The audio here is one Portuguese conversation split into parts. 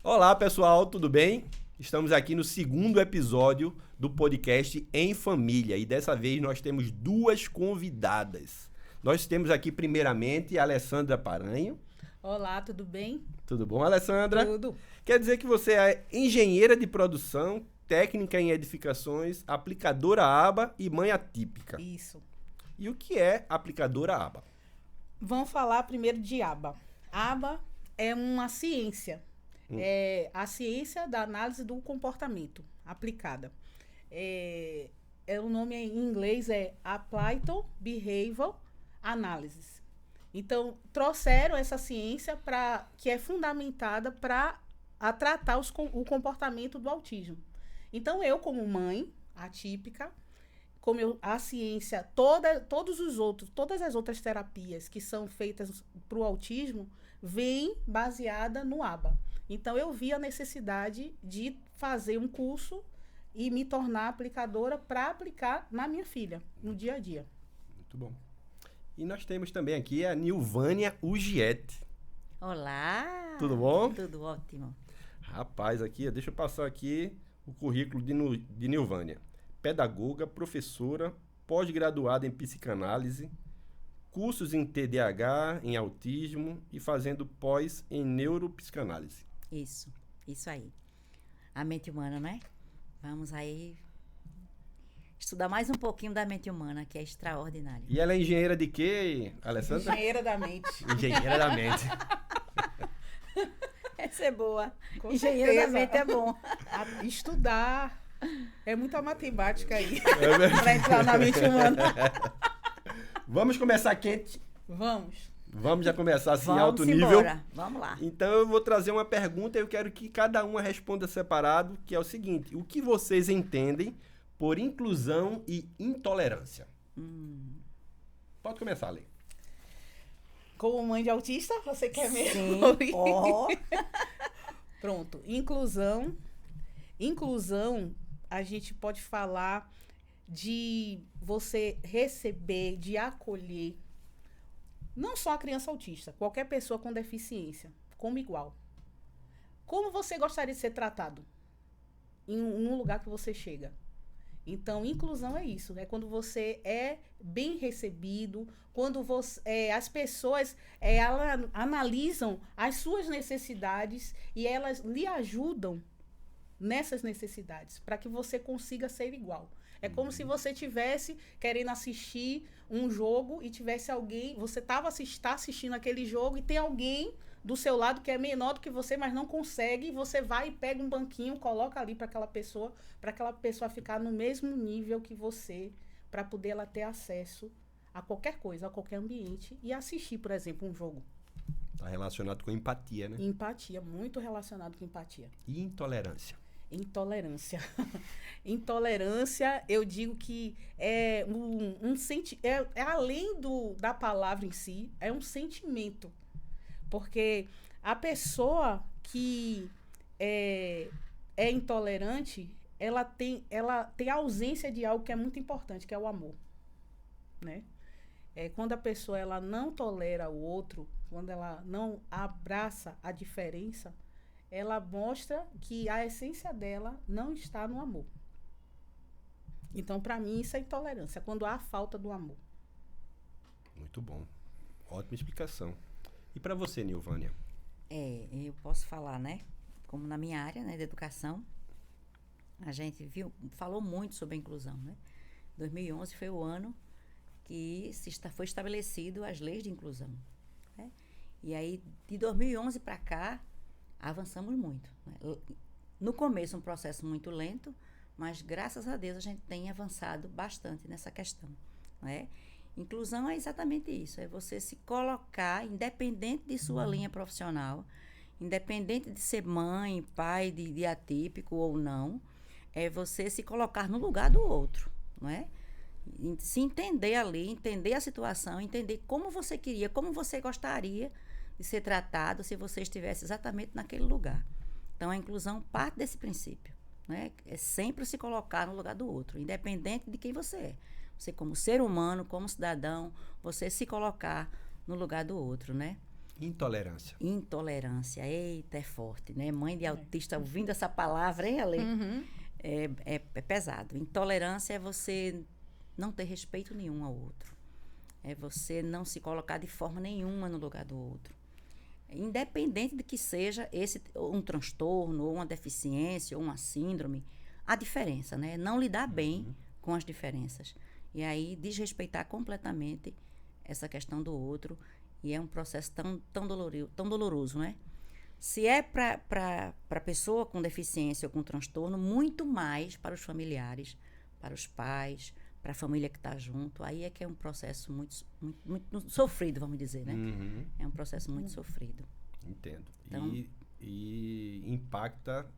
Olá, pessoal, tudo bem? Estamos aqui no segundo episódio do podcast Em Família e dessa vez nós temos duas convidadas. Nós temos aqui primeiramente a Alessandra Paranho. Olá, tudo bem? Tudo bom, Alessandra? Tudo. Quer dizer que você é engenheira de produção, técnica em edificações, aplicadora ABA e mãe atípica. Isso. E o que é aplicadora ABA? Vamos falar primeiro de ABA. ABA é uma ciência. É a ciência da análise do comportamento aplicada. O nome em inglês é Applied Behavioral Analysis. Então, trouxeram essa ciência que é fundamentada para tratar o comportamento do autismo. Então, eu, como mãe atípica, a ciência, todas as outras terapias que são feitas para o autismo, vem baseada no ABA. Então, eu vi a necessidade de fazer um curso e me tornar aplicadora para aplicar na minha filha, no dia a dia. Muito bom. E nós temos também aqui a Nilvânia Ugiete. Olá! Tudo bom? Tudo ótimo. Rapaz, aqui, deixa eu passar aqui o currículo de Nilvânia. Pedagoga, professora, pós-graduada em psicanálise, cursos em TDAH, em autismo e fazendo pós em neuropsicanálise. Isso aí. A mente humana, né? Vamos aí estudar mais um pouquinho da mente humana, que é extraordinário. E ela é engenheira de quê, Alessandra? Engenheira da mente. Engenheira da mente. Essa é boa. Com Engenheiro certeza. da mente é bom. Estudar. É muita matemática aí. Para entrar na mente humana. Vamos começar quente? Vamos. Vamos já começar assim, Vamos alto embora. nível? Vamos lá. Então eu vou trazer uma pergunta e eu quero que cada uma responda separado, que é o seguinte: o que vocês entendem por inclusão e intolerância? Pode começar, Lê. Como mãe de autista, você quer mesmo? Sim. Ó. Pronto. Inclusão. Inclusão, a gente pode falar de você receber, de acolher, não só a criança autista, qualquer pessoa com deficiência, como igual. Como você gostaria de ser tratado em um lugar que você chega? Então, inclusão é isso, é quando você é bem recebido, quando as pessoas analisam as suas necessidades e elas lhe ajudam nessas necessidades, para que você consiga ser igual. É como se você tivesse querendo assistir um jogo e tivesse alguém, você está assistindo aquele jogo e tem alguém do seu lado que é menor do que você, mas não consegue, e você vai e pega um banquinho, coloca ali para aquela pessoa ficar no mesmo nível que você, para poder ela ter acesso a qualquer coisa, a qualquer ambiente e assistir, por exemplo, um jogo. Está relacionado com empatia, né? Empatia, muito relacionado com empatia. E intolerância? Intolerância. Intolerância, eu digo que é além da palavra em si, é um sentimento. Porque a pessoa que é intolerante, ela tem a ausência de algo que é muito importante, que é o amor, né? Quando a pessoa ela não tolera o outro, quando ela não abraça a diferença, ela mostra que a essência dela não está no amor. Então, para mim, isso é intolerância, quando há falta do amor. Muito bom. Ótima explicação. E para você, Nilvânia? Eu posso falar, né? Como na minha área, né, de educação, a gente falou muito sobre a inclusão, né? 2011 foi o ano que foi estabelecido as leis de inclusão, né? E aí, de 2011 para cá, avançamos muito, né? No começo, um processo muito lento, mas graças a Deus a gente tem avançado bastante nessa questão, né? Inclusão é exatamente isso, é você se colocar, independente de sua linha profissional, independente de ser mãe, pai de atípico ou não, é você se colocar no lugar do outro, não é? Se entender ali, entender a situação, entender como você queria, como você gostaria de ser tratado se você estivesse exatamente naquele lugar. Então, a inclusão parte desse princípio, né? É sempre se colocar no lugar do outro, independente de quem você é. Você como ser humano, como cidadão, você se colocar no lugar do outro, né? Intolerância. Intolerância, eita, é forte, né? Mãe de autista, ouvindo essa palavra, hein, Ale? Uhum. É pesado. Intolerância é você não ter respeito nenhum ao outro. É você não se colocar de forma nenhuma no lugar do outro. Independente de que seja um transtorno, ou uma deficiência, ou uma síndrome, a diferença, né? Não lidar bem com as diferenças. E aí desrespeitar completamente essa questão do outro. E é um processo tão doloroso, né? Se é para a pessoa com deficiência ou com transtorno, muito mais para os familiares, para os pais, para a família que está junto. Aí é que é um processo muito sofrido, vamos dizer, né? Uhum. É um processo muito sofrido. Entendo. Então, E impacta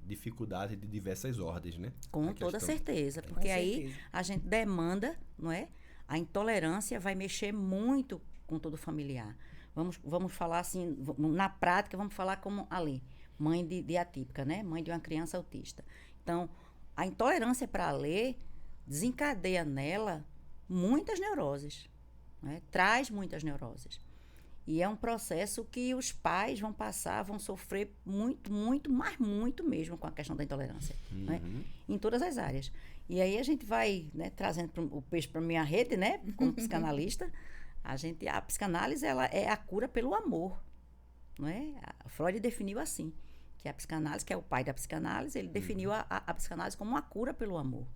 dificuldade de diversas ordens, né? com toda certeza, porque aí a gente demanda, não é? A intolerância vai mexer muito com todo familiar. Vamos falar assim, na prática, vamos falar como ali, mãe de atípica, né? Mãe de uma criança autista. Então, a intolerância para a Alê desencadeia nela muitas neuroses, né? Traz muitas neuroses. E é um processo que os pais vão passar, vão sofrer muito, mas muito mesmo com a questão da intolerância, né? Em todas as áreas. E aí a gente vai, né, trazendo o peixe para a minha rede, né, como psicanalista. A psicanálise, ela é a cura pelo amor, não é? A Freud definiu assim, que a psicanálise, que é o pai da psicanálise, ele definiu a psicanálise como uma cura pelo amor.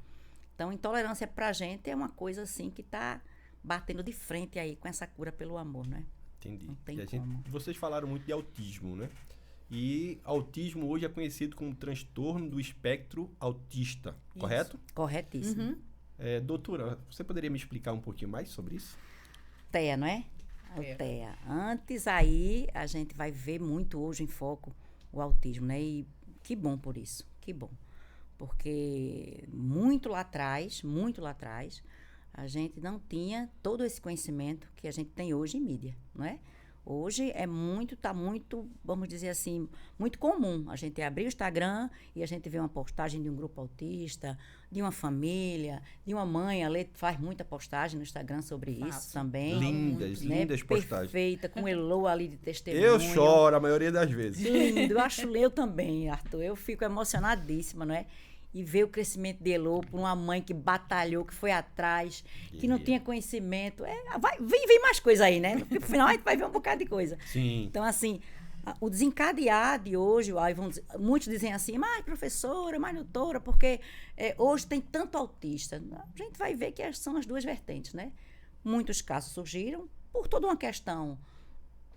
Então, intolerância pra gente é uma coisa assim que está batendo de frente aí com essa cura pelo amor, né? Entendi. Não tem E como. Vocês falaram muito de autismo, né? E autismo hoje é conhecido como transtorno do espectro autista, correto? Corretíssimo. Doutora, você poderia me explicar um pouquinho mais sobre isso? TEA, não é? O TEA. Antes aí, a gente vai ver muito hoje em foco o autismo, né? E que bom por isso, que bom. Porque muito lá atrás, a gente não tinha todo esse conhecimento que a gente tem hoje em mídia, não é? Hoje tá muito, vamos dizer assim, muito comum a gente abrir o Instagram e a gente vê uma postagem de um grupo autista, de uma família, de uma mãe. A Lê faz muita postagem no Instagram sobre isso também. Lindas postagens. Perfeita, com elô ali de testemunho. Eu choro a maioria das vezes. Lindo, eu também, Arthur. Eu fico emocionadíssima, não é? E ver o crescimento de Elô por uma mãe que batalhou, que foi atrás, que não tinha conhecimento. Vem mais coisa aí, né? No final a gente vai ver um bocado de coisa. Sim. Então, assim, o desencadear de hoje, muitos dizem assim, mas professora, mas doutora, porque hoje tem tanto autista. A gente vai ver que são as duas vertentes, né? Muitos casos surgiram por toda uma questão.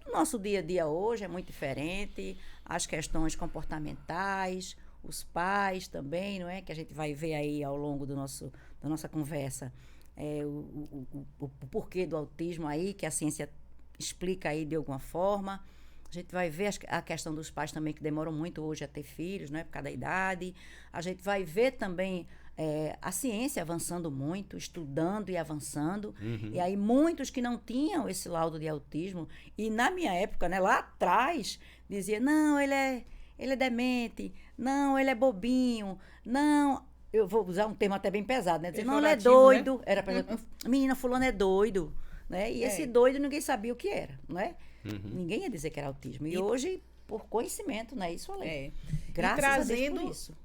O nosso dia a dia hoje é muito diferente, as questões comportamentais, os pais também, não é? Que a gente vai ver aí ao longo da nossa conversa o porquê do autismo aí, que a ciência explica aí de alguma forma. A gente vai ver a questão dos pais também, que demoram muito hoje a ter filhos, não é? Por causa da idade. A gente vai ver também a ciência avançando muito, estudando e avançando. E aí muitos que não tinham esse laudo de autismo, e na minha época, né, lá atrás, dizia, não, ele é demente, não, ele é bobinho, não, eu vou usar um termo até bem pesado, né? Dizer, não, ele é doido. Né? Era pra dizer, menina, fulano é doido, né? E esse doido ninguém sabia o que era, não é? Ninguém ia dizer que era autismo. E hoje, por conhecimento, né? Isso além. Graças a Deus por isso.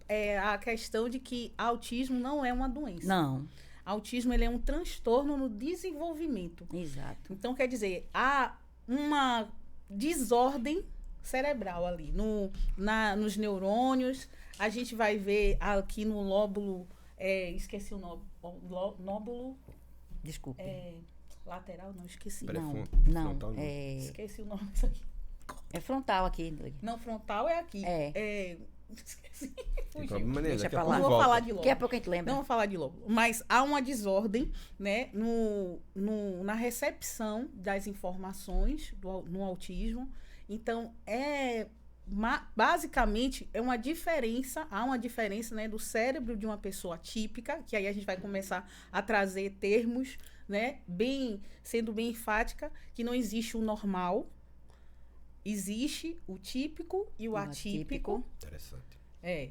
A questão de que autismo não é uma doença. Não. Autismo, ele é um transtorno no desenvolvimento. Exato. Então, quer dizer, há uma desordem cerebral ali, nos neurônios. A gente vai ver aqui no lóbulo, esqueci o nóbulo. Desculpa. Lateral, não, esqueci. Não. Esqueci o nome disso aqui. É frontal aqui. Não, frontal é aqui. Esqueci. Deixa pra lá. Não vou falar de lóbulo. Daqui a pouco a gente lembra. Não vou falar de lóbulo. Mas há uma desordem, né, na recepção das informações no autismo. Então, basicamente, há uma diferença, né, do cérebro de uma pessoa atípica, que aí a gente vai começar a trazer termos, né, sendo bem enfática, que não existe o normal, existe o típico e o atípico. Interessante.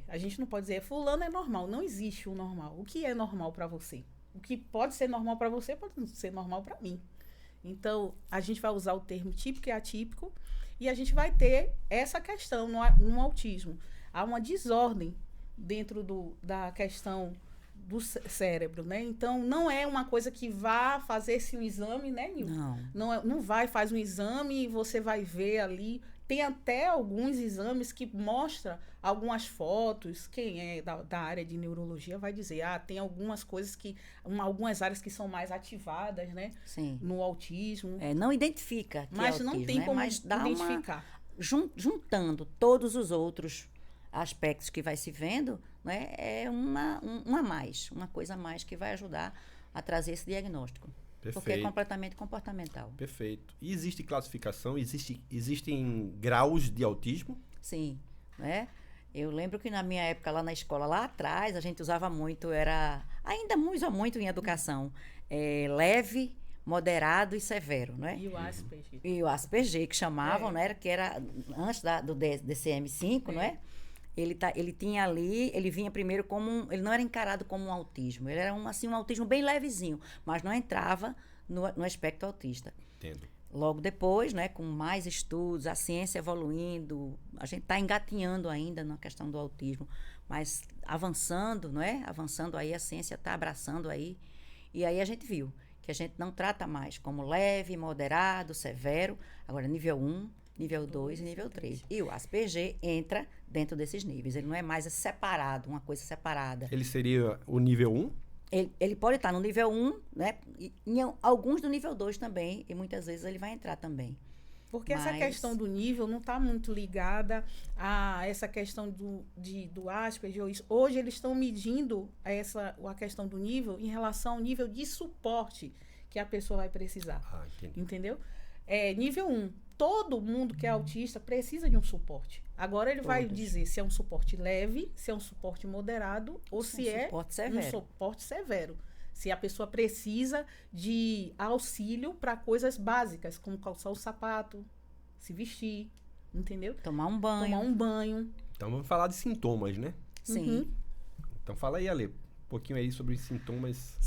A gente não pode dizer, fulano é normal, não existe o normal. O que é normal para você? O que pode ser normal para você pode não ser normal para mim. Então, a gente vai usar o termo típico e atípico e a gente vai ter essa questão no autismo. Há uma desordem dentro da questão do cérebro, né? Então, não é uma coisa que vá fazer-se um exame, né, Nil? Não vai, faz um exame e você vai ver ali. Tem até alguns exames que mostram algumas fotos. Quem é da área de neurologia vai dizer, tem algumas coisas algumas áreas que são mais ativadas, né? Sim. No autismo. Não identifica que mas é autismo, não tem né? como Mas dá identificar. Juntando todos os outros aspectos que vai se vendo, né, é uma mais, uma coisa a mais que vai ajudar a trazer esse diagnóstico. Perfeito. Porque é completamente comportamental. Perfeito. E existe classificação? Existem graus de autismo? Sim, né? Eu lembro que na minha época, lá na escola, lá atrás, a gente usava muito, ainda usa muito em educação, leve, moderado e severo, né? E o Asperger. E o Asperger, que chamavam, né? Que era antes do DCM-5, não é? Ele tinha ali, ele vinha primeiro ele não era encarado como um autismo, ele era um autismo bem levezinho, mas não entrava no aspecto autista. Entendo. Logo depois, né, com mais estudos, a ciência evoluindo, a gente está engatinhando ainda na questão do autismo, mas avançando, não é? Avançando aí, a ciência está abraçando aí, e aí a gente viu que a gente não trata mais como leve, moderado, severo, agora nível 1, nível 2 e nível 3. E o Asperger entra dentro desses níveis. Ele não é mais separado, uma coisa separada. Ele seria o nível 1? Ele pode estar no nível 1, né? E em alguns do nível 2 também, e muitas vezes ele vai entrar também. Porque essa questão do nível não está muito ligada a essa questão do Asperger. Hoje eles estão medindo a questão do nível em relação ao nível de suporte que a pessoa vai precisar. Entendeu? Nível 1. Todo mundo que é autista precisa de um suporte. Agora ele vai dizer se é um suporte leve, se é um suporte moderado ou se é um suporte severo. Se a pessoa precisa de auxílio para coisas básicas, como calçar o sapato, se vestir, entendeu? Tomar um banho. Então vamos falar de sintomas, né? Sim. Uhum. Então fala aí, Ale, um pouquinho aí sobre sintomas.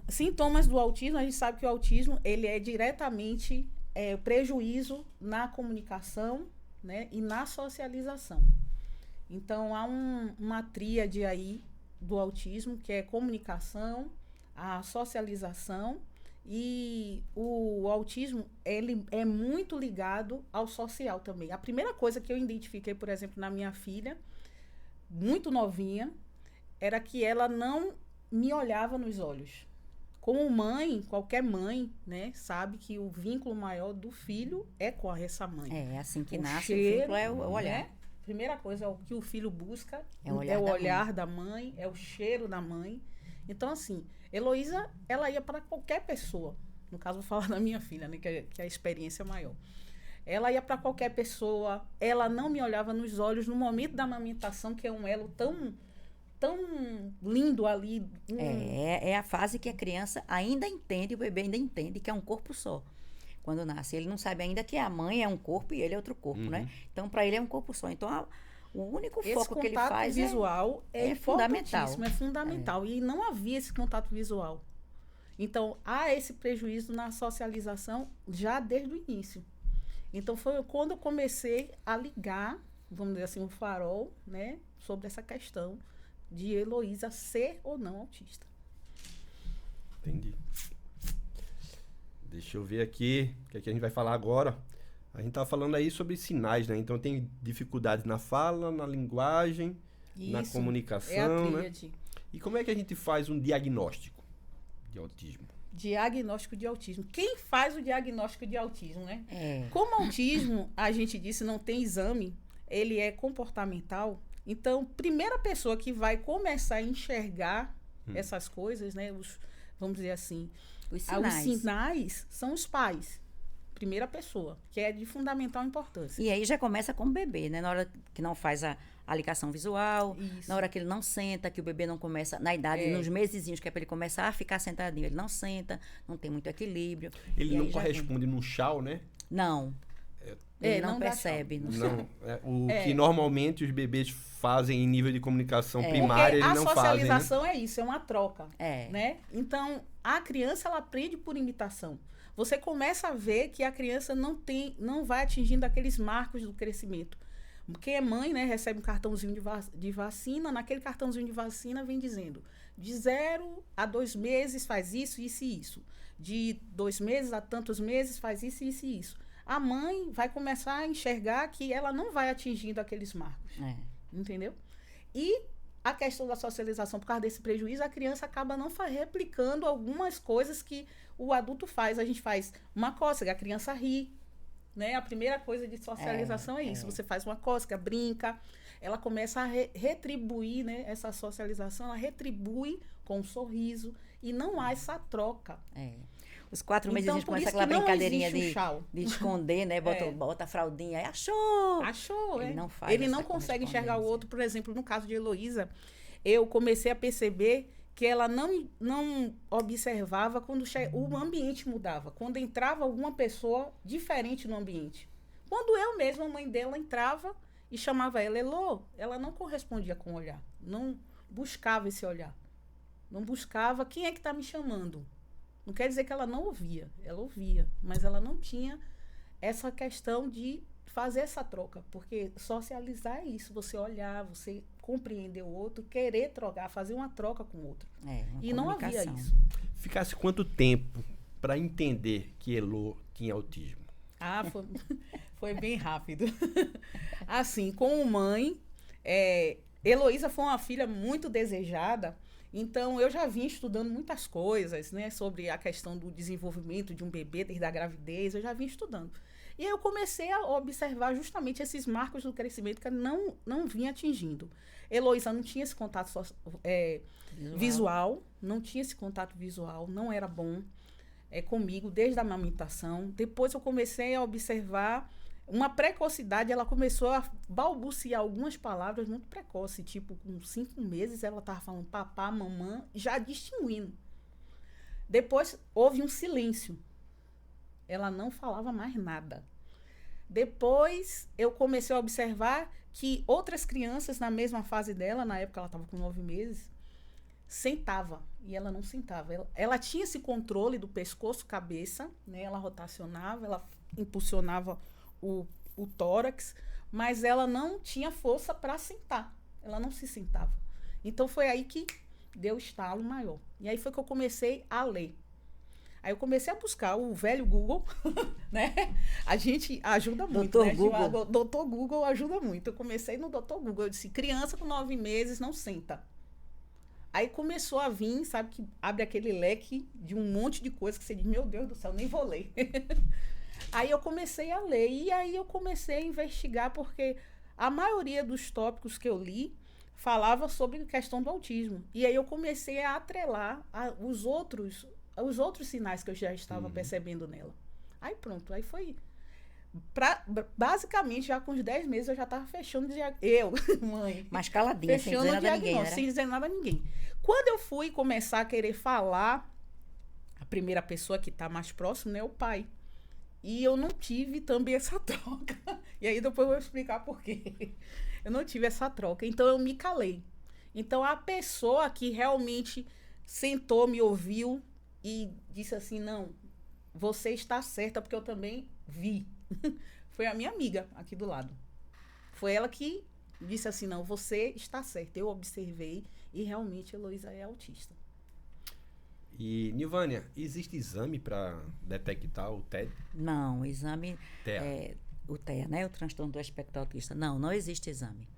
Sintomas do autismo, a gente sabe que o autismo ele é diretamente prejuízo na comunicação, né, e na socialização. Então, há uma tríade aí do autismo, que é comunicação, a socialização, e o autismo, ele é muito ligado ao social também. A primeira coisa que eu identifiquei, por exemplo, na minha filha, muito novinha, era que ela não me olhava nos olhos. Como mãe, qualquer mãe, né, sabe que o vínculo maior do filho é com essa mãe. Assim que nasce, cheiro, o vínculo é o olhar. Né? Primeira coisa, o que o filho busca é o olhar da mãe, é o cheiro da mãe. Então, assim, Heloísa, ela ia para qualquer pessoa. No caso, vou falar da minha filha, né, que é a experiência maior. Ela ia para qualquer pessoa, ela não me olhava nos olhos no momento da amamentação, que é um elo tão lindo ali. É a fase que a criança ainda entende, o bebê ainda entende que é um corpo só. Quando nasce, ele não sabe ainda que a mãe é um corpo e ele é outro corpo, né? Então, para ele é um corpo só. Então, o único foco que ele faz visual é fundamental. É fundamental. E não havia esse contato visual. Então, há esse prejuízo na socialização já desde o início. Então, foi quando eu comecei a ligar, vamos dizer assim, um farol, né, sobre essa questão de Heloísa ser ou não autista. Entendi. Deixa eu ver aqui, o que a gente vai falar agora. A gente tá falando aí sobre sinais, né? Então tem dificuldades na fala, na linguagem, na comunicação, né? E como é que a gente faz um diagnóstico de autismo? Diagnóstico de autismo. Quem faz o diagnóstico de autismo, né? Como autismo, a gente disse, não tem exame, ele é comportamental. Então, primeira pessoa que vai começar a enxergar essas coisas, né? Vamos dizer assim, os sinais são os pais. Primeira pessoa, que é de fundamental importância. E aí já começa com o bebê, né? Na hora que não faz a ligação visual, na hora que ele não senta, que o bebê não começa, na idade, nos mesezinhos, que é para ele começar a ficar sentadinho, ele não senta, não tem muito equilíbrio. Ele não corresponde num chau, né? Não. Ele não não dá percebe. choque. Não, que normalmente os bebês fazem em nível de comunicação primária, Porque eles não fazem, né? a socialização é isso, é uma troca, É. né? Então, a criança, ela aprende por imitação. Você começa a ver que a criança não vai atingindo aqueles marcos do crescimento. Quem é mãe, né, recebe um cartãozinho de vacina, naquele cartãozinho de vacina vem dizendo, de 0 a 2 meses faz isso, isso e isso. De 2 meses a tantos meses faz isso, isso e isso. A mãe vai começar a enxergar que ela não vai atingindo aqueles marcos. Entendeu? E a questão da socialização, por causa desse prejuízo, a criança acaba não replicando algumas coisas que o adulto faz. A gente faz uma cócega, a criança ri, né? A primeira coisa de socialização é isso. Você faz uma cócega, brinca, ela começa a retribuir, né? Essa socialização, ela retribui com um sorriso e não há essa troca. Os 4 meses Então, a gente por começa isso aquela que não brincadeirinha existe o chau. de esconder, né? Bota a fraldinha aí, achou! Achou, Ele não faz Ele essa não consegue enxergar o correspondência. outro. Por exemplo, no caso de Heloísa, eu comecei a perceber que ela não observava quando o ambiente mudava. Quando entrava alguma pessoa diferente no ambiente. Quando eu mesma, a mãe dela, entrava e chamava ela, Elô, ela não correspondia com o olhar. Não buscava esse olhar. Não buscava quem é que está me chamando. Não quer dizer que ela não ouvia. Ela ouvia, mas ela não tinha essa questão de fazer essa troca. Porque socializar é isso. Você olhar, você compreender o outro, querer trocar, fazer uma troca com o outro. Uma E não havia comunicação. isso. Ficasse quanto tempo para entender que Elô tinha autismo? Foi bem rápido. Assim, como mãe, Heloísa foi uma filha muito desejada. Então, eu já vim estudando muitas coisas, né, sobre a questão do desenvolvimento de um bebê desde a gravidez, eu já vim estudando. E aí eu comecei a observar justamente esses marcos do crescimento que eu não vinha atingindo. Heloísa não tinha esse contato visual, não tinha esse contato visual, não era bom comigo desde a amamentação. Depois eu comecei a observar uma precocidade, ela começou a balbuciar algumas palavras muito precoce, tipo, com 5 meses ela estava falando papá, mamã, já distinguindo. Depois houve um silêncio. Ela não falava mais nada. Depois eu comecei a observar que outras crianças na mesma fase dela, na época ela estava com 9 meses, sentava e ela não sentava. Ela tinha esse controle do pescoço-cabeça, né? Ela rotacionava, ela impulsionava o tórax, mas ela não tinha força para sentar. Ela não se sentava. Então, foi aí que deu estalo maior. E aí foi que eu comecei a ler. Aí eu comecei a buscar o velho Google, né? A gente ajuda muito, Doutor né? Google. Doutor Google ajuda muito. Eu comecei no Doutor Google. Eu disse, criança com 9 meses não senta. Aí começou a vir, sabe, que abre aquele leque de um monte de coisa que você diz, meu Deus do céu, nem vou ler. Aí eu comecei a ler e aí eu comecei a investigar, porque a maioria dos tópicos que eu li falava sobre a questão do autismo. E aí eu comecei a atrelar os outros sinais que eu já estava percebendo nela. Aí pronto, aí foi... basicamente, já com os 10 meses, eu já estava fechando mãe. Mas caladinha, sem Fechando dizer o nada a ninguém, diagnóstico, né? sem dizer nada a ninguém. Quando eu fui começar a querer falar, a primeira pessoa que está mais próximo, né, é o pai. E eu não tive também essa troca. E aí depois eu vou explicar por quê. Eu não tive essa troca. Então eu me calei. Então a pessoa que realmente sentou, me ouviu e disse assim, não, você está certa, porque eu também vi. Foi a minha amiga aqui do lado. Foi ela que disse assim, não, você está certa. Eu observei e realmente a Heloísa é autista. E, Nilvânia, existe exame para detectar o TED? Não, o exame... TEA. O TEA, né? O transtorno do espectro autista. Não existe exame.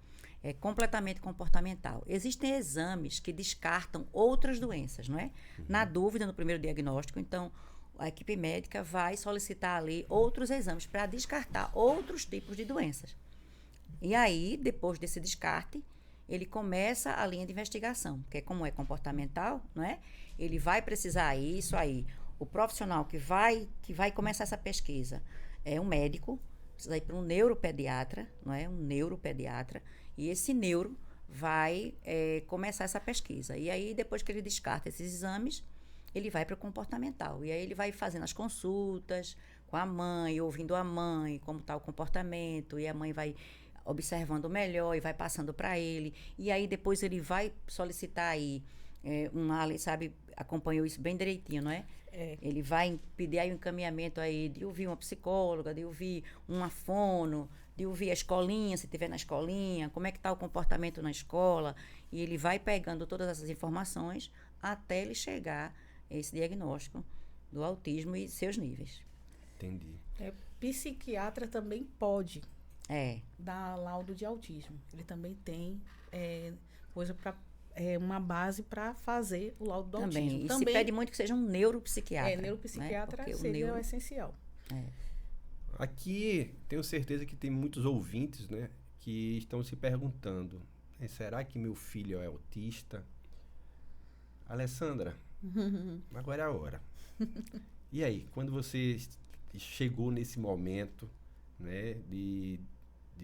É completamente comportamental. Existem exames que descartam outras doenças, não é? Na dúvida, no primeiro diagnóstico, então, a equipe médica vai solicitar ali outros exames para descartar outros tipos de doenças. E aí, depois desse descarte, ele começa a linha de investigação, que como é comportamental, não é? Ele vai precisar isso aí. O profissional que vai começar essa pesquisa é um médico, precisa ir para um neuropediatra, não é? Um neuropediatra, e esse neuro vai começar essa pesquisa. E aí, depois que ele descarta esses exames, ele vai para o comportamental. E aí ele vai fazendo as consultas com a mãe, ouvindo a mãe, como está o comportamento, e a mãe vai observando melhor e vai passando para ele. E aí depois ele vai solicitar aí sabe, acompanhou isso bem direitinho, não é? Ele vai pedir aí um encaminhamento aí de ouvir uma psicóloga, de ouvir uma fono, de ouvir a escolinha, se tiver na escolinha, como é que está o comportamento na escola. E ele vai pegando todas essas informações até ele chegar a esse diagnóstico do autismo e seus níveis. Entendi. Psiquiatra também pode É. dar laudo de autismo. Ele também tem coisa para uma base para fazer o laudo do Também. autismo. E Também se pede muito que seja um neuropsiquiatra. Neuropsiquiatra né? seria o essencial. Aqui, tenho certeza que tem muitos ouvintes, né, que estão se perguntando, será que meu filho é autista? Alessandra, agora é a hora. E aí, quando você chegou nesse momento, né, de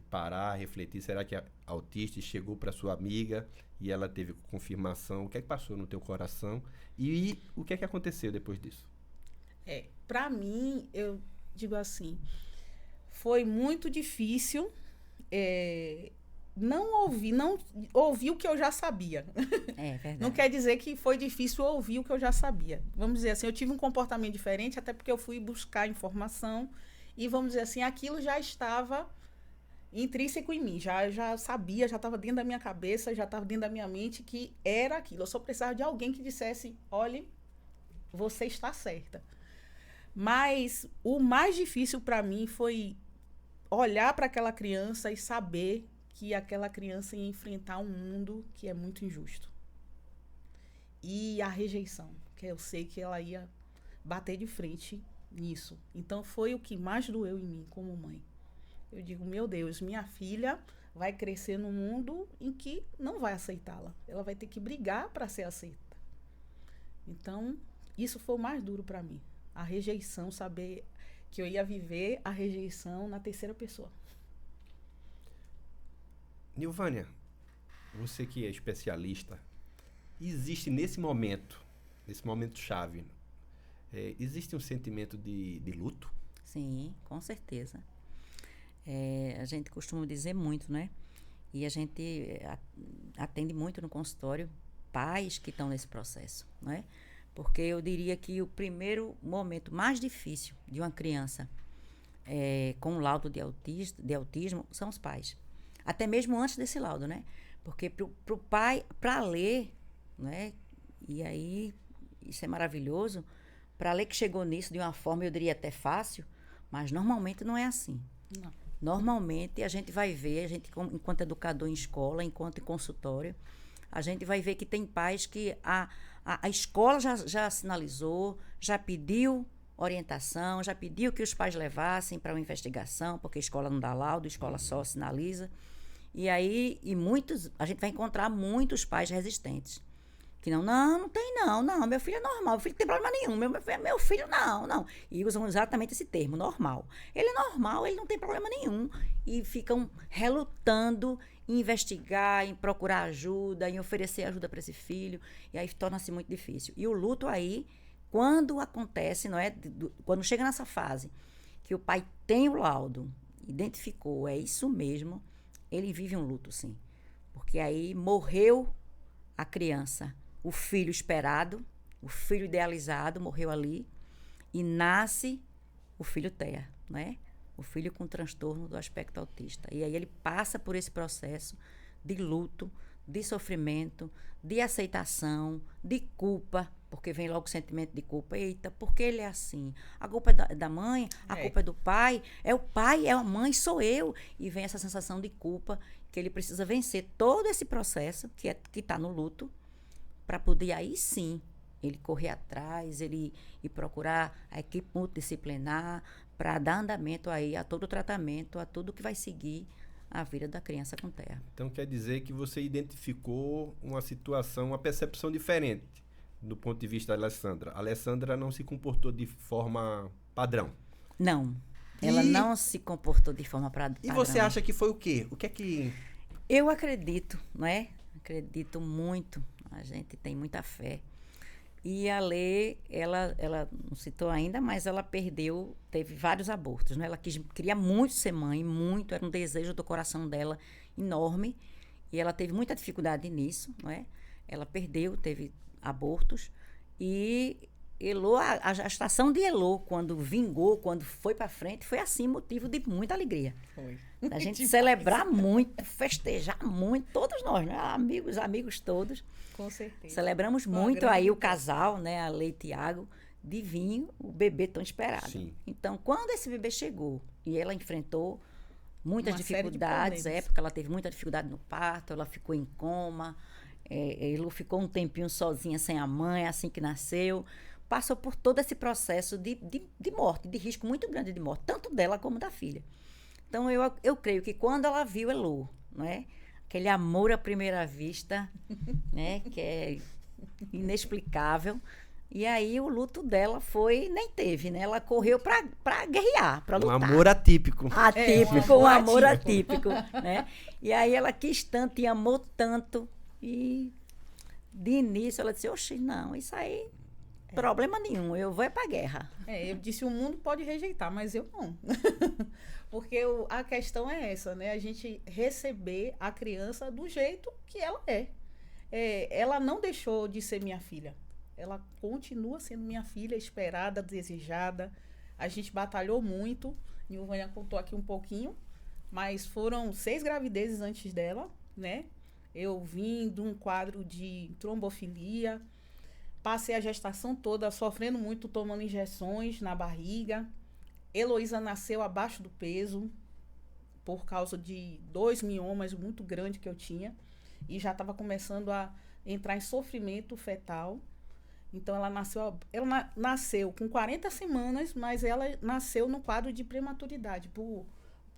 parar, refletir, será que é autista, e chegou para sua amiga e ela teve confirmação, o que é que passou no teu coração e o que é que aconteceu depois disso? Para mim, eu digo assim, foi muito difícil não ouvir o que eu já sabia. É verdade. Não quer dizer que foi difícil ouvir o que eu já sabia. Vamos dizer assim, eu tive um comportamento diferente, até porque eu fui buscar informação e, vamos dizer assim, aquilo já estava intrínseco em mim, já sabia, já estava dentro da minha cabeça, já estava dentro da minha mente que era aquilo. Eu só precisava de alguém que dissesse, olhe, você está certa. Mas o mais difícil para mim foi olhar para aquela criança e saber que aquela criança ia enfrentar um mundo que é muito injusto. E a rejeição, que eu sei que ela ia bater de frente nisso. Então foi o que mais doeu em mim como mãe. Eu digo, meu Deus, minha filha vai crescer num mundo em que não vai aceitá-la. Ela vai ter que brigar para ser aceita. Então, isso foi o mais duro para mim. A rejeição, saber que eu ia viver a rejeição na terceira pessoa. Nilvânia, você que é especialista, existe nesse momento chave, existe um sentimento de luto? Sim, com certeza. A gente costuma dizer muito, né? E a gente atende muito no consultório pais que estão nesse processo, né? Porque eu diria que o primeiro momento mais difícil de uma criança com laudo de autismo são os pais. Até mesmo antes desse laudo, né? Porque pro pai, para ler, né? E aí, isso é maravilhoso, para ler que chegou nisso de uma forma, eu diria até fácil, mas normalmente não é assim. Não. Normalmente, a gente vai ver, enquanto educador em escola, enquanto em consultório, a gente vai ver que tem pais que a escola já sinalizou, já pediu orientação, já pediu que os pais levassem para uma investigação, porque a escola não dá laudo, a escola só sinaliza. E aí, a gente vai encontrar muitos pais resistentes. Que não tem não, meu filho é normal, meu filho não tem problema nenhum, meu filho não. E usam exatamente esse termo, normal. Ele é normal, ele não tem problema nenhum. E ficam relutando em investigar, em procurar ajuda, em oferecer ajuda para esse filho. E aí torna-se muito difícil. E o luto aí, quando acontece, não é? Quando chega nessa fase, que o pai tem o laudo, identificou, é isso mesmo, ele vive um luto, sim. Porque aí morreu a criança. O filho esperado, o filho idealizado morreu ali e nasce o filho TEA, né? O filho com transtorno do aspecto autista. E aí ele passa por esse processo de luto, de sofrimento, de aceitação, de culpa, porque vem logo o sentimento de culpa. Eita, por que ele é assim? A culpa é da mãe, a culpa é do pai, é o pai, é a mãe, sou eu. E vem essa sensação de culpa que ele precisa vencer todo esse processo que está no luto, para poder aí sim ele correr atrás, ele ir procurar a equipe multidisciplinar para dar andamento aí a todo o tratamento, a tudo que vai seguir a vida da criança com TEA. Então quer dizer que você identificou uma situação, uma percepção diferente do ponto de vista da Alessandra. A Alessandra não se comportou de forma padrão. Não, ela não se comportou de forma padrão. E você acha que foi o quê? O que é que... Eu acredito, não é? Acredito muito. A gente tem muita fé E a Lê, ela não citou ainda, mas ela teve vários abortos, né? Ela queria muito ser mãe, muito, era um desejo do coração dela enorme. E ela teve muita dificuldade nisso, não é? Ela teve abortos. E Elô, a gestação de Elô, quando vingou, quando foi para frente, foi assim, motivo de muita alegria. Foi. A gente celebrar muito, festejar muito, todos nós, né? Amigos todos. Com certeza. Celebramos muito aí o casal, né? A Lê e Tiago, de vinho, o bebê tão esperado. Sim. Então, quando esse bebê chegou e ela enfrentou muitas Uma série de dificuldades, problemas. porque ela teve muita dificuldade no parto, ela ficou em coma, Elô ficou um tempinho sozinha, sem a mãe, assim que nasceu. Passou por todo esse processo de morte, de risco muito grande de morte, tanto dela como da filha. Então, eu creio que quando ela viu Elô, não é? Aquele amor à primeira vista, né? Que é inexplicável. E aí o luto dela nem teve, né? Ela correu para guerrear, para Um lutar. amor atípico. Atípico, um amor atípico, né? E aí ela quis tanto e amou tanto. E de início ela disse, oxe, não, isso aí, problema nenhum, eu vou para a guerra. Eu disse, o mundo pode rejeitar, mas eu não. Porque a questão é essa, né? A gente receber a criança do jeito que ela é. Ela não deixou de ser minha filha. Ela continua sendo minha filha, esperada, desejada. A gente batalhou muito. Nilvânia contou aqui um pouquinho. Mas foram 6 gravidezes antes dela, né? Eu vim de um quadro de trombofilia. Passei a gestação toda sofrendo muito, tomando injeções na barriga. Heloísa nasceu abaixo do peso, por causa de 2 miomas muito grandes que eu tinha. E já estava começando a entrar em sofrimento fetal. Então, ela nasceu com 40 semanas, mas ela nasceu no quadro de prematuridade, por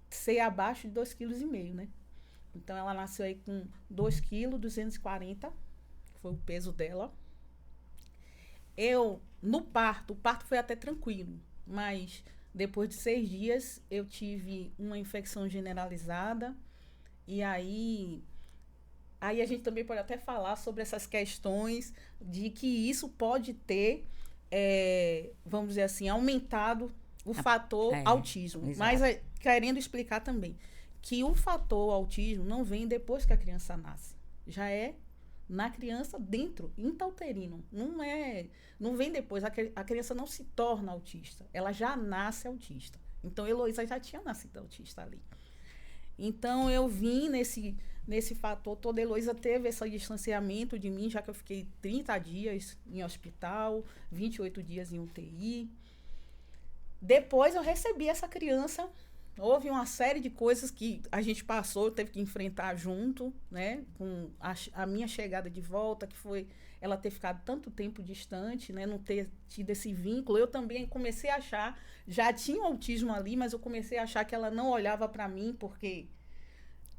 ser abaixo de 2,5 kg, né? Então, ela nasceu aí com 2,240 kg, foi o peso dela. No parto, o parto foi até tranquilo, mas depois de 6 dias, eu tive uma infecção generalizada, e aí a gente também pode até falar sobre essas questões de que isso pode ter, vamos dizer assim, aumentado o fator autismo. Exato. Mas querendo explicar também que o fator autismo não vem depois que a criança nasce. Já é na criança dentro, intrauterino. Não vem depois. A criança não se torna autista. Ela já nasce autista. Então, Heloísa já tinha nascido autista ali. Então, eu vim nesse fator todo. Heloísa teve esse distanciamento de mim, já que eu fiquei 30 dias em hospital, 28 dias em UTI. Depois, eu recebi essa criança. Houve uma série de coisas que a gente passou, teve que enfrentar junto, né? Com a minha chegada de volta, que foi ela ter ficado tanto tempo distante, né? Não ter tido esse vínculo. Eu também comecei a achar, já tinha um autismo ali, mas eu comecei a achar que ela não olhava para mim, porque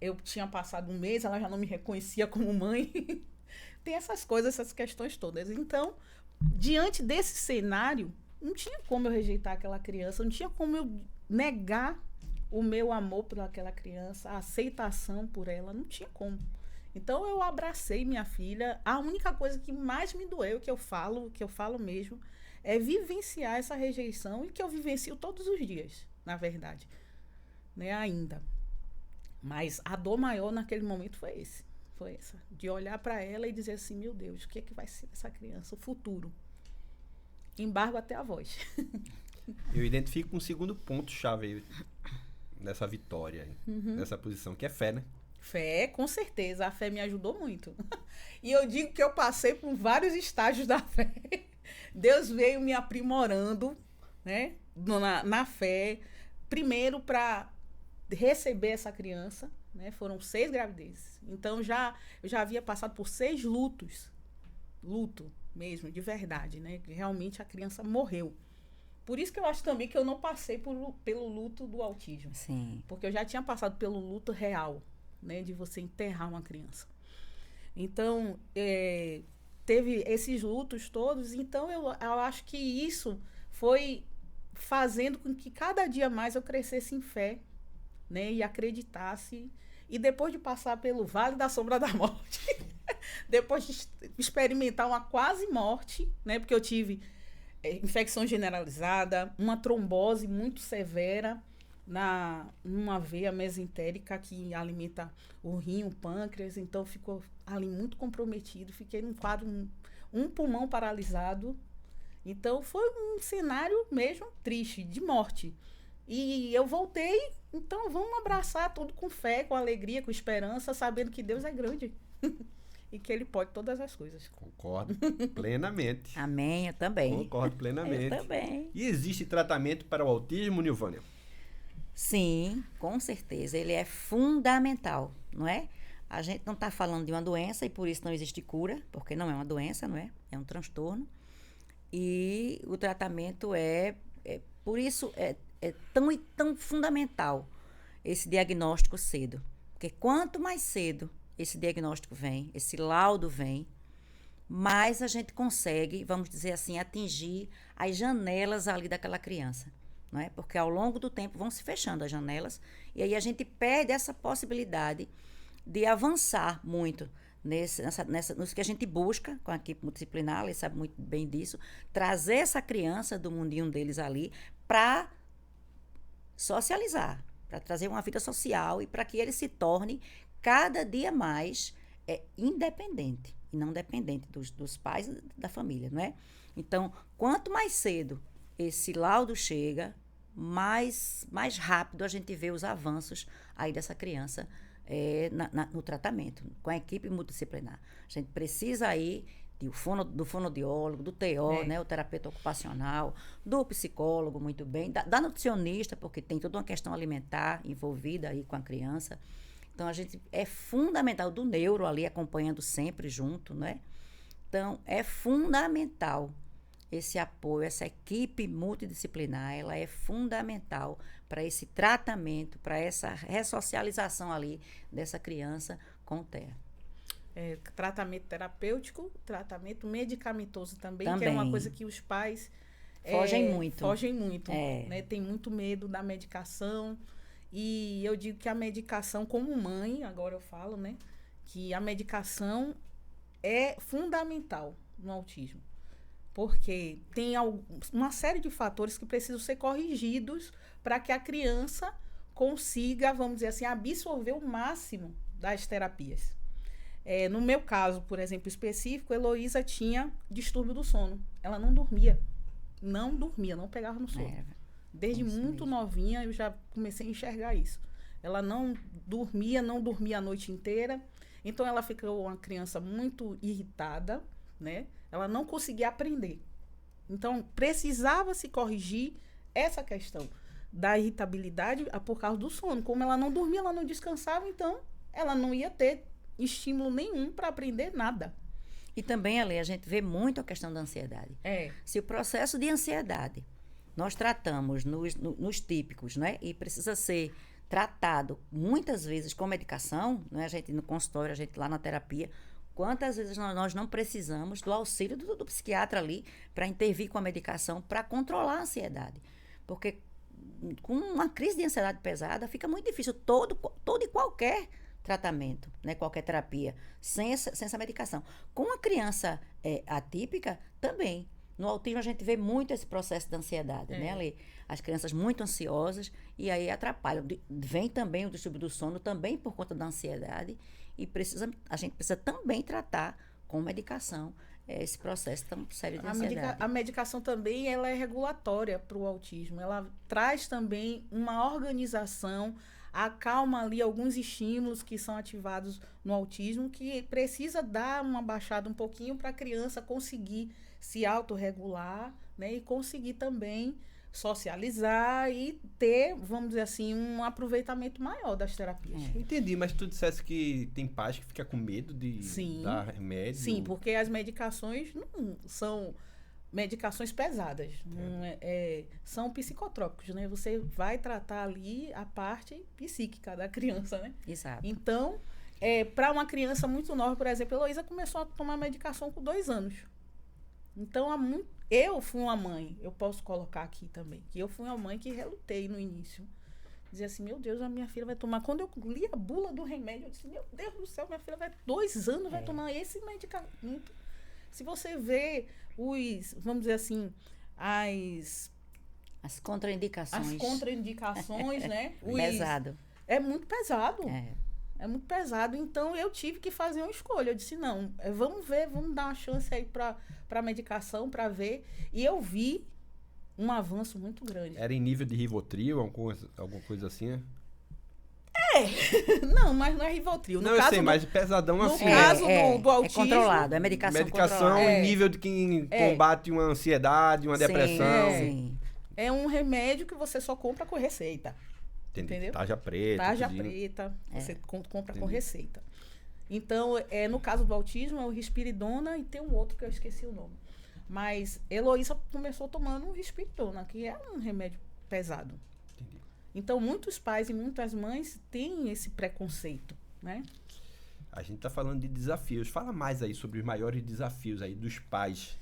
eu tinha passado um mês, ela já não me reconhecia como mãe. Tem essas coisas, essas questões todas. Então, diante desse cenário, não tinha como eu rejeitar aquela criança, não tinha como eu negar o meu amor por aquela criança, a aceitação por ela, não tinha como. Então, eu abracei minha filha. A única coisa que mais me doeu, que eu falo mesmo, é vivenciar essa rejeição, e que eu vivencio todos os dias, na verdade, né, ainda. Mas a dor maior naquele momento foi essa, de olhar para ela e dizer assim, meu Deus, o que é que vai ser dessa criança, o futuro? Embargo até a voz. Eu identifico um segundo ponto-chave aí nessa vitória, aí, nessa posição, que é fé, né? Fé, com certeza. A fé me ajudou muito. E eu digo que eu passei por vários estágios da fé. Deus veio me aprimorando, né, na fé. Primeiro, para receber essa criança, né? Foram 6 gravidezes. Então, eu já havia passado por 6 lutos. Luto mesmo, de verdade, né? Realmente a criança morreu. Por isso que eu acho também que eu não passei pelo luto do autismo. Sim. Porque eu já tinha passado pelo luto real, né? De você enterrar uma criança. Então, teve esses lutos todos. Então, eu acho que isso foi fazendo com que cada dia mais eu crescesse em fé, né? E acreditasse. E depois de passar pelo Vale da Sombra da Morte, depois de experimentar uma quase morte, né? Porque eu tive infecção generalizada, uma trombose muito severa numa veia mesentérica que alimenta o rim, o pâncreas, então ficou ali muito comprometido, fiquei num quadro, um pulmão paralisado, então foi um cenário mesmo triste, de morte. E eu voltei, então vamos abraçar tudo com fé, com alegria, com esperança, sabendo que Deus é grande e que Ele pode todas as coisas. Concordo plenamente. Amém, eu também. Concordo plenamente. Eu também. E existe tratamento para o autismo, Nilvânia? Sim, com certeza. Ele é fundamental, não é? A gente não está falando de uma doença e por isso não existe cura, porque não é uma doença, não é? É um transtorno. E o tratamento por isso é tão fundamental esse diagnóstico cedo. Porque quanto mais cedo esse diagnóstico vem, esse laudo vem, mais a gente consegue, vamos dizer assim, atingir as janelas ali daquela criança. Não é? Porque ao longo do tempo vão se fechando as janelas e aí a gente perde essa possibilidade de avançar muito nisso que a gente busca com a equipe multidisciplinar, ele sabe muito bem disso, trazer essa criança do mundinho deles ali para socializar, para trazer uma vida social e para que ele se torne cada dia mais independente e não dependente dos pais e da família, não é? Então, quanto mais cedo esse laudo chega, mais rápido a gente vê os avanços aí dessa criança no tratamento, com a equipe multidisciplinar. A gente precisa aí do fonoaudiólogo, do TO, né, o terapeuta ocupacional, do psicólogo, muito bem, da nutricionista, porque tem toda uma questão alimentar envolvida aí com a criança. Então, é fundamental, do neuro ali acompanhando sempre junto, né? Então, é fundamental esse apoio, essa equipe multidisciplinar, ela é fundamental para esse tratamento, para essa ressocialização ali dessa criança com TEA. Tratamento terapêutico, tratamento medicamentoso também, que é uma coisa que os pais fogem muito. Né? Tem muito medo da medicação. E eu digo que a medicação, como mãe, agora eu falo, né? Que a medicação é fundamental no autismo. Porque tem uma série de fatores que precisam ser corrigidos para que a criança consiga, vamos dizer assim, absorver o máximo das terapias. No meu caso, por exemplo, específico, Heloísa tinha distúrbio do sono. Ela não dormia, não pegava no sono. Desde muito novinha eu já comecei a enxergar isso. Ela não dormia a noite inteira. Então ela ficou uma criança muito irritada, né? Ela não conseguia aprender. Então precisava se corrigir essa questão da irritabilidade por causa do sono. Como ela não dormia, ela não descansava, então ela não ia ter estímulo nenhum para aprender nada. E também, Ale, a gente vê muito a questão da ansiedade. Se o processo de ansiedade nós tratamos nos típicos, né? E precisa ser tratado muitas vezes com medicação, né? A gente no consultório, a gente lá na terapia, quantas vezes nós não precisamos do auxílio do psiquiatra ali para intervir com a medicação para controlar a ansiedade. Porque com uma crise de ansiedade pesada fica muito difícil todo e qualquer tratamento, né? Qualquer terapia, sem essa medicação. Com a criança atípica, também. No autismo, a gente vê muito esse processo de ansiedade, né, Ale? As crianças muito ansiosas e aí atrapalham. Vem também o distúrbio do sono, também por conta da ansiedade, e a gente precisa também tratar com medicação esse processo tão sério de ansiedade. A medicação também ela é regulatória para o autismo. Ela traz também uma organização, acalma ali alguns estímulos que são ativados no autismo, que precisa dar uma baixada um pouquinho para a criança conseguir se autorregular, né, e conseguir também socializar e ter, vamos dizer assim, um aproveitamento maior das terapias. Entendi, mas tu dissesse que tem pais que ficam com medo de dar remédio. Sim, porque as medicações não são medicações pesadas, são psicotrópicos, né? Você vai tratar ali a parte psíquica da criança, né? Exato. Então, para uma criança muito nova, por exemplo, a Heloísa começou a tomar medicação com 2 anos. Então, eu fui uma mãe, eu posso colocar aqui também, que eu fui uma mãe que relutei no início, dizia assim, meu Deus, a minha filha vai tomar. Quando eu li a bula do remédio, eu disse, meu Deus do céu, minha filha vai 2 anos, vai tomar esse medicamento. Se você vê vamos dizer assim, As contraindicações. as contraindicações, né? Pesado. É muito pesado. É. É muito pesado. Então, eu tive que fazer uma escolha. Eu disse, não, vamos ver, vamos dar uma chance aí para a medicação, para ver. E eu vi um avanço muito grande. Era em nível de Rivotril, alguma coisa assim, né? Não, mas não é Rivotril. Não, eu sei, mas pesadão no assim. caso do autismo... É controlado, é medicação controlada. em nível de quem combate uma ansiedade, uma depressão. Sim. É um remédio que você só compra com receita. Entendeu? Tarja preta. Tarja tudinho. preta, você compra Entendi. com receita. Então, no caso do autismo, é o risperidona e tem um outro que eu esqueci o nome. Mas Heloísa começou tomando o risperidona, que é um remédio pesado. Entendi. Então, muitos pais e muitas mães têm esse preconceito, né? A gente tá falando de desafios. Fala mais aí sobre os maiores desafios aí dos pais.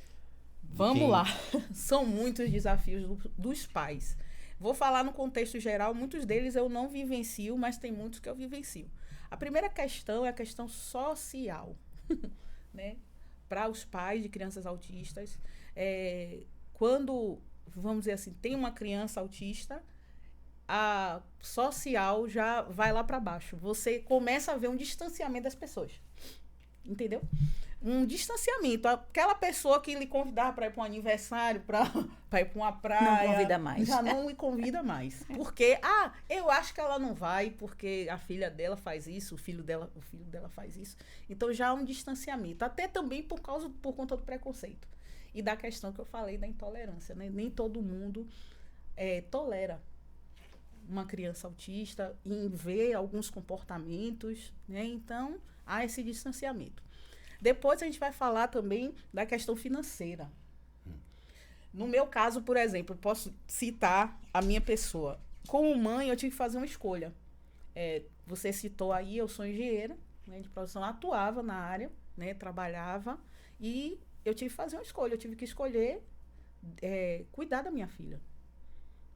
Vamos lá. São muitos desafios dos pais. Vou falar no contexto geral, muitos deles eu não vivencio, mas tem muitos que eu vivencio. A primeira questão é a questão social, né? Para os pais de crianças autistas. Quando, vamos dizer assim, tem uma criança autista, a social já vai lá para baixo. Você começa a ver um distanciamento das pessoas. Entendeu? Um distanciamento. Aquela pessoa que lhe convidava para ir para um aniversário, para ir para uma praia. Não convida mais. Já não lhe convida mais. Porque, eu acho que ela não vai, porque a filha dela faz isso, o filho dela faz isso. Então já há um distanciamento. Até também por conta do preconceito. E da questão que eu falei da intolerância. Né? Nem todo mundo tolera uma criança autista em ver alguns comportamentos, né? Então, há esse distanciamento. Depois a gente vai falar também da questão financeira. No meu caso, por exemplo, posso citar a minha pessoa. Como mãe, eu tive que fazer uma escolha. Você citou aí, eu sou engenheira, né, de produção, atuava na área, né, trabalhava, e eu tive que fazer uma escolha. Eu tive que escolher cuidar da minha filha.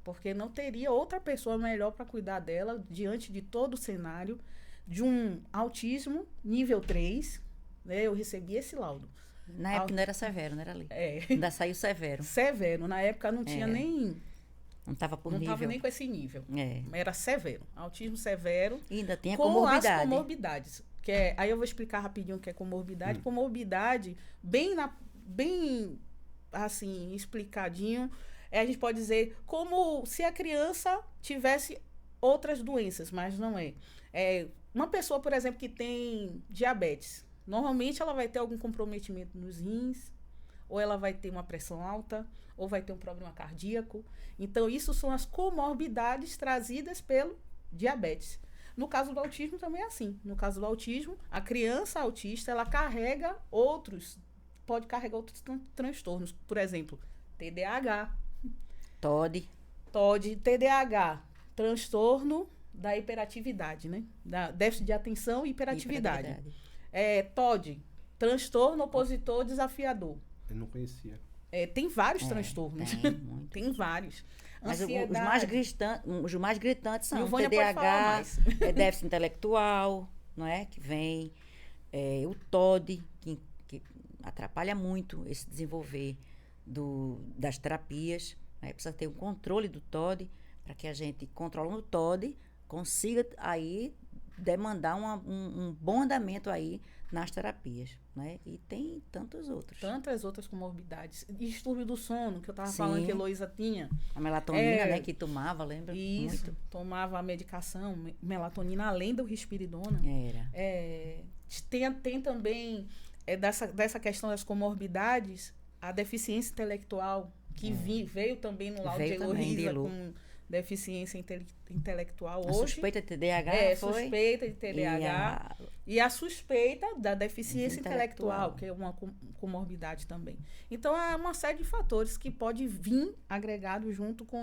Porque não teria outra pessoa melhor para cuidar dela diante de todo o cenário de um autismo nível 3, né? Eu recebi esse laudo. Na época não era severo, não era ali. Ainda saiu severo. Severo. Na época não tinha nem... Não estava por não nível. Não estava nem com esse nível. É. Era severo. Autismo severo. E ainda tinha com comorbidade. as comorbidades. Aí eu vou explicar rapidinho o que é comorbidade. Comorbidade, bem assim, explicadinho, a gente pode dizer como se a criança tivesse outras doenças, mas não é. Uma pessoa, por exemplo, que tem diabetes, normalmente ela vai ter algum comprometimento nos rins, ou ela vai ter uma pressão alta, ou vai ter um problema cardíaco. Então, isso são as comorbidades trazidas pelo diabetes. No caso do autismo também é assim. No caso do autismo, a criança autista, ela pode carregar outros transtornos. Por exemplo, TDAH. TOD, TDAH, transtorno da hiperatividade, né? Da déficit de atenção e hiperatividade. TOD, transtorno opositor desafiador. Eu não conhecia. Tem vários transtornos. Tem vários. Mas os mais gritantes são Vânia TDAH, déficit intelectual, não é? Que vem. O TOD, que atrapalha muito esse desenvolver das terapias. Precisa ter um controle do TOD, para que a gente, controlando o TOD, consiga aí demandar um bom andamento aí nas terapias, né? E tem tantos outros. Tantas outras comorbidades. Distúrbio do sono, que eu estava falando que a Heloísa tinha. A melatonina, né? Que tomava, lembra? Isso, muito. Tomava a medicação, melatonina, além do risperidona. Tem também, dessa questão das comorbidades, a deficiência intelectual, que veio também no laudo de Heloísa com deficiência intelectual. A suspeita de TDAH foi? Suspeita de TDAH. E a suspeita da deficiência intelectual, que é uma comorbidade também. Então, há uma série de fatores que pode vir agregado junto com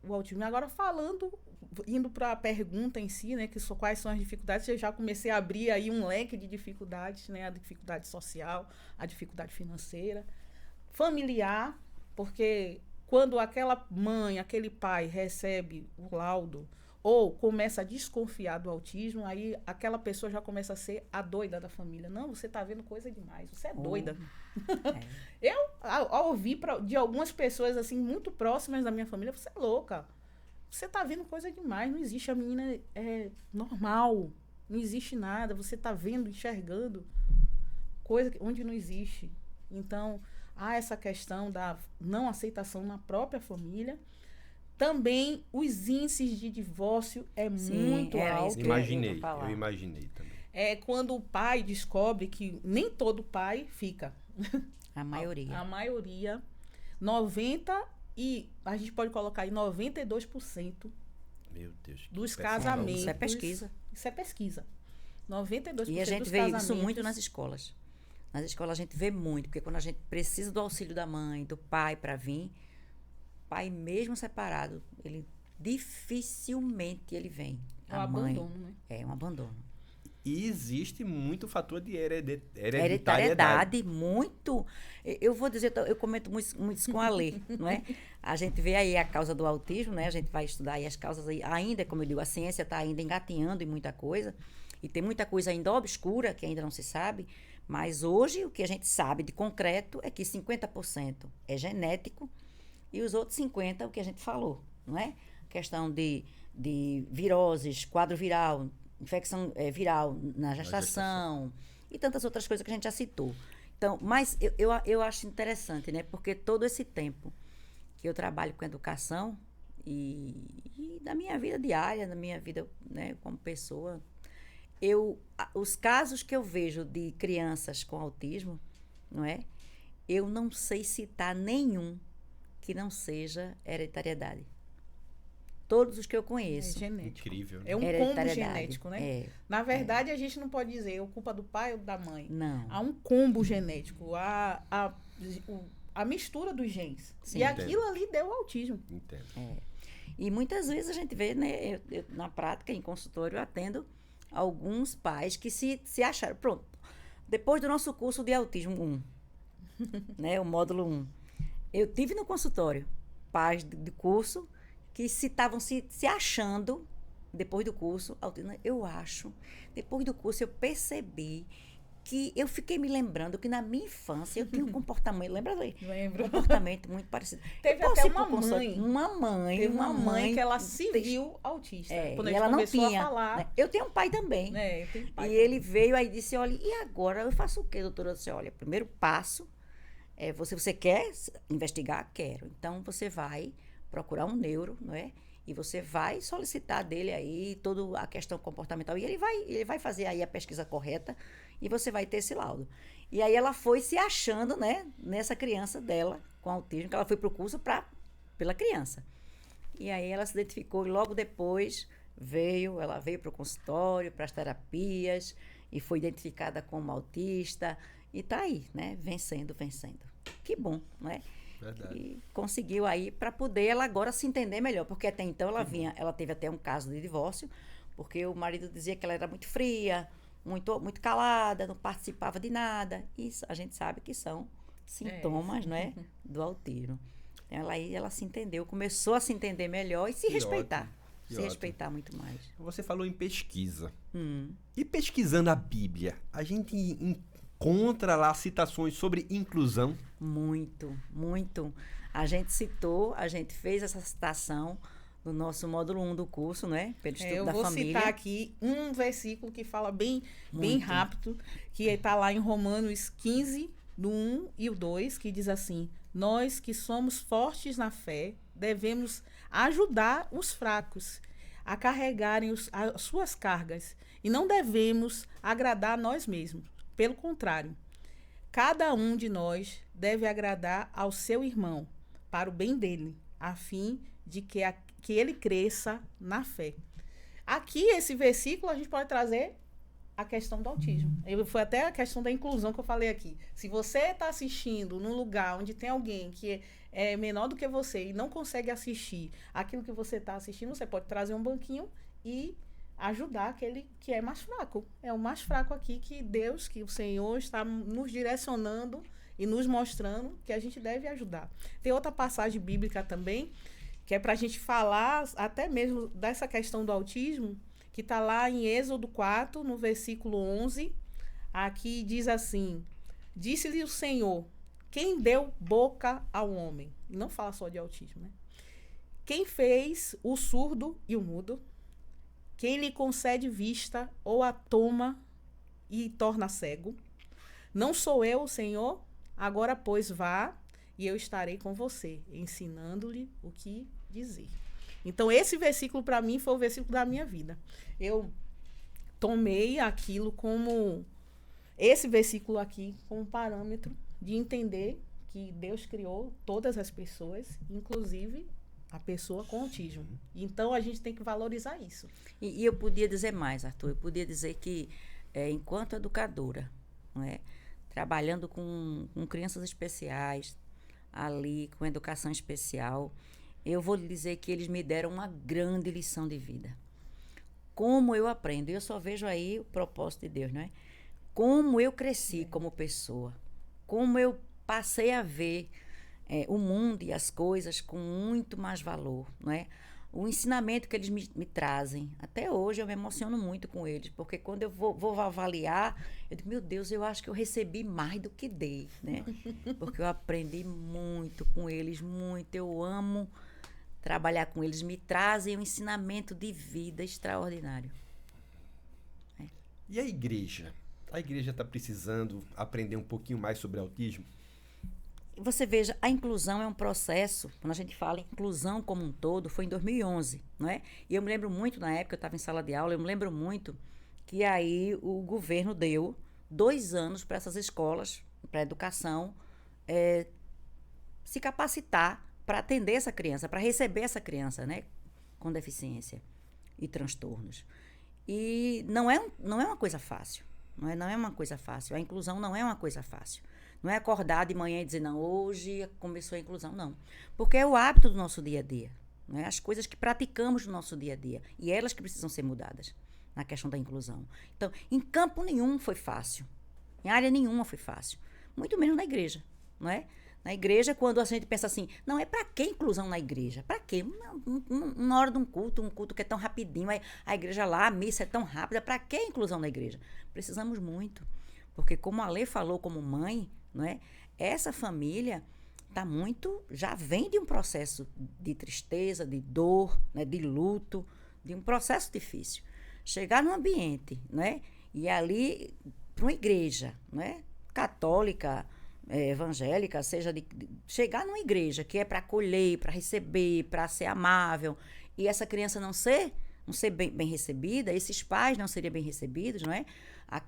o autismo. Agora, indo para a pergunta em si, né, quais são as dificuldades, eu já comecei a abrir aí um leque de dificuldades, né, a dificuldade social, a dificuldade financeira, familiar, porque quando aquela mãe, aquele pai recebe o laudo ou começa a desconfiar do autismo, aí aquela pessoa já começa a ser a doida da família. Não, você está vendo coisa demais, você é doida. Eu, ao ouvir de algumas pessoas assim muito próximas da minha família, você é louca. Você está vendo coisa demais, não existe, a menina é normal, não existe nada, você está vendo, enxergando coisa onde não existe. Então, há essa questão da não aceitação na própria família. Também os índices de divórcio muito alto. Eu imaginei também. É quando o pai descobre que nem todo pai fica. A maioria. A maioria, 90% e a gente pode colocar aí 92% Meu Deus, dos casamentos. Isso é pesquisa. Isso é pesquisa. 92% E a gente dos vê casamentos. isso muito nas escolas. Nas escolas a gente vê muito, porque quando a gente precisa do auxílio da mãe, do pai para vir, pai mesmo separado, ele dificilmente ele vem. É um abandono, né? É um abandono. E existe muito fator de hereditariedade. Hereditariedade, muito. Eu vou dizer, eu comento muito isso com a Lê, não é? A gente vê aí a causa do autismo, né? A gente vai estudar aí as causas aí, ainda, como eu digo, a ciência está ainda engatinhando em muita coisa, e tem muita coisa ainda obscura, que ainda não se sabe, mas hoje o que a gente sabe de concreto é que 50% é genético e os outros 50% o que a gente falou, não é? Questão de viroses, quadro viral, infecção viral na gestação e tantas outras coisas que a gente já citou. Então, mas eu acho interessante, né? Porque todo esse tempo que eu trabalho com educação e da minha vida diária, da minha vida, né, como pessoa, os casos que eu vejo de crianças com autismo, não é? Eu não sei citar nenhum que não seja hereditariedade. Todos os que eu conheço. É genético. Incrível. Né? É um combo genético, né? É, Na verdade, a gente não pode dizer é culpa do pai ou da mãe. não. Há um combo genético. A mistura dos genes. Sim. E aquilo ali deu autismo. Entendo. E muitas vezes a gente vê, né? Eu, na prática, em consultório, eu atendo alguns pais que se acharam. Pronto. Depois do nosso curso de autismo 1, né? O módulo 1. Eu tive no consultório pais de curso que estavam se achando, depois do curso, eu acho, depois do curso eu percebi que eu fiquei me lembrando que na minha infância eu tinha um comportamento, lembra, Lê? Lembro. Um comportamento muito parecido. Teve até uma mãe. Teve uma mãe que ela se viu autista. Quando a e gente ela não começou tinha. a falar. Né? Eu tenho um pai também. Eu tenho pai e também. ele veio aí e disse, olha, e agora eu faço o quê, doutora? Eu disse, olha, primeiro passo é você quer investigar? Quero. Então você vai procurar um neuro, não é? E você vai solicitar dele aí toda a questão comportamental. E ele vai fazer aí a pesquisa correta e você vai ter esse laudo. E aí ela foi se achando, né, nessa criança dela com autismo, que ela foi para o curso pela criança. E aí ela se identificou e logo depois ela veio para o consultório, para as terapias e foi identificada como autista e está aí, né, vencendo. Que bom, não é? Verdade. E conseguiu aí para poder ela agora se entender melhor, porque até então ela teve até um caso de divórcio, porque o marido dizia que ela era muito fria, muito calada, não participava de nada. Isso a gente sabe que são sintomas, não é, do autismo. Então, ela se entendeu, começou a se entender melhor e se respeitar. Respeitar muito mais. Você falou em pesquisa. E pesquisando a Bíblia, a gente encontra lá citações sobre inclusão? Muito. A gente fez essa citação no nosso módulo 1 do curso, né? Pelo estudo da família. Eu vou citar aqui um versículo que fala bem rápido, que está lá em Romanos 15, do 1 e o 2, que diz assim: nós que somos fortes na fé, devemos ajudar os fracos a carregarem as suas cargas e não devemos agradar a nós mesmos. Pelo contrário, cada um de nós deve agradar ao seu irmão para o bem dele, a fim de que ele cresça na fé. Aqui, esse versículo, a gente pode trazer a questão do autismo. Foi até a questão da inclusão que eu falei aqui. Se você está assistindo num lugar onde tem alguém que é menor do que você e não consegue assistir aquilo que você está assistindo, você pode trazer um banquinho e ajudar aquele que é mais fraco. É o mais fraco aqui que Deus, que o Senhor está nos direcionando e nos mostrando que a gente deve ajudar. Tem outra passagem bíblica também, que é para a gente falar até mesmo dessa questão do autismo, que está lá em Êxodo 4, no versículo 11. Aqui diz assim: disse-lhe o Senhor, quem deu boca ao homem? Não fala só de autismo, né? Quem fez o surdo e o mudo? Quem lhe concede vista ou a toma e torna cego? Não sou eu, o Senhor? Agora, pois, vá e eu estarei com você, ensinando-lhe o que dizer. Então, esse versículo, para mim, foi o versículo da minha vida. Eu tomei aquilo como... esse versículo aqui como parâmetro de entender que Deus criou todas as pessoas, inclusive a pessoa com autismo. Então, a gente tem que valorizar isso. E eu podia dizer mais, Arthur. Eu podia dizer que, enquanto educadora, não é, trabalhando com crianças especiais, ali, com educação especial, eu vou lhe dizer que eles me deram uma grande lição de vida. Como eu aprendo? Eu só vejo aí o propósito de Deus, não é? Como eu cresci como pessoa, como eu passei a ver o mundo e as coisas com muito mais valor, não é? O ensinamento que eles me trazem, até hoje eu me emociono muito com eles, porque quando eu vou avaliar, eu digo, meu Deus, eu acho que eu recebi mais do que dei, né? Porque eu aprendi muito com eles, muito, eu amo trabalhar com eles, me trazem um ensinamento de vida extraordinário. E a igreja? A igreja está precisando aprender um pouquinho mais sobre autismo? Você veja, a inclusão é um processo, quando a gente fala em inclusão como um todo, foi em 2011, não é? E eu me lembro muito, na época eu estava em sala de aula, eu me lembro muito que aí o governo deu 2 anos para essas escolas, para a educação, se capacitar para atender essa criança, para receber essa criança, né, com deficiência e transtornos. E não é uma coisa fácil, não é uma coisa fácil, a inclusão não é uma coisa fácil. Não é acordar de manhã e dizer, não, hoje começou a inclusão, não. Porque é o hábito do nosso dia a dia, não é? As coisas que praticamos no nosso dia a dia, e elas que precisam ser mudadas na questão da inclusão. Então, em campo nenhum foi fácil, em área nenhuma foi fácil, muito menos na igreja, não é? Na igreja, quando a gente pensa assim, não, é para que inclusão na igreja? Para quê? Na hora de um culto que é tão rapidinho, a igreja lá, a missa é tão rápida, para que inclusão na igreja? Precisamos muito, porque como a Lê falou como mãe, não é? Essa família já vem de um processo de tristeza, de dor, né? De luto, de um processo difícil. Chegar num ambiente, não é? E ali, para uma igreja, não é? Católica, evangélica, chegar numa igreja que é para acolher, para receber, para ser amável, e essa criança não ser bem recebida, esses pais não seriam bem recebidos, não é?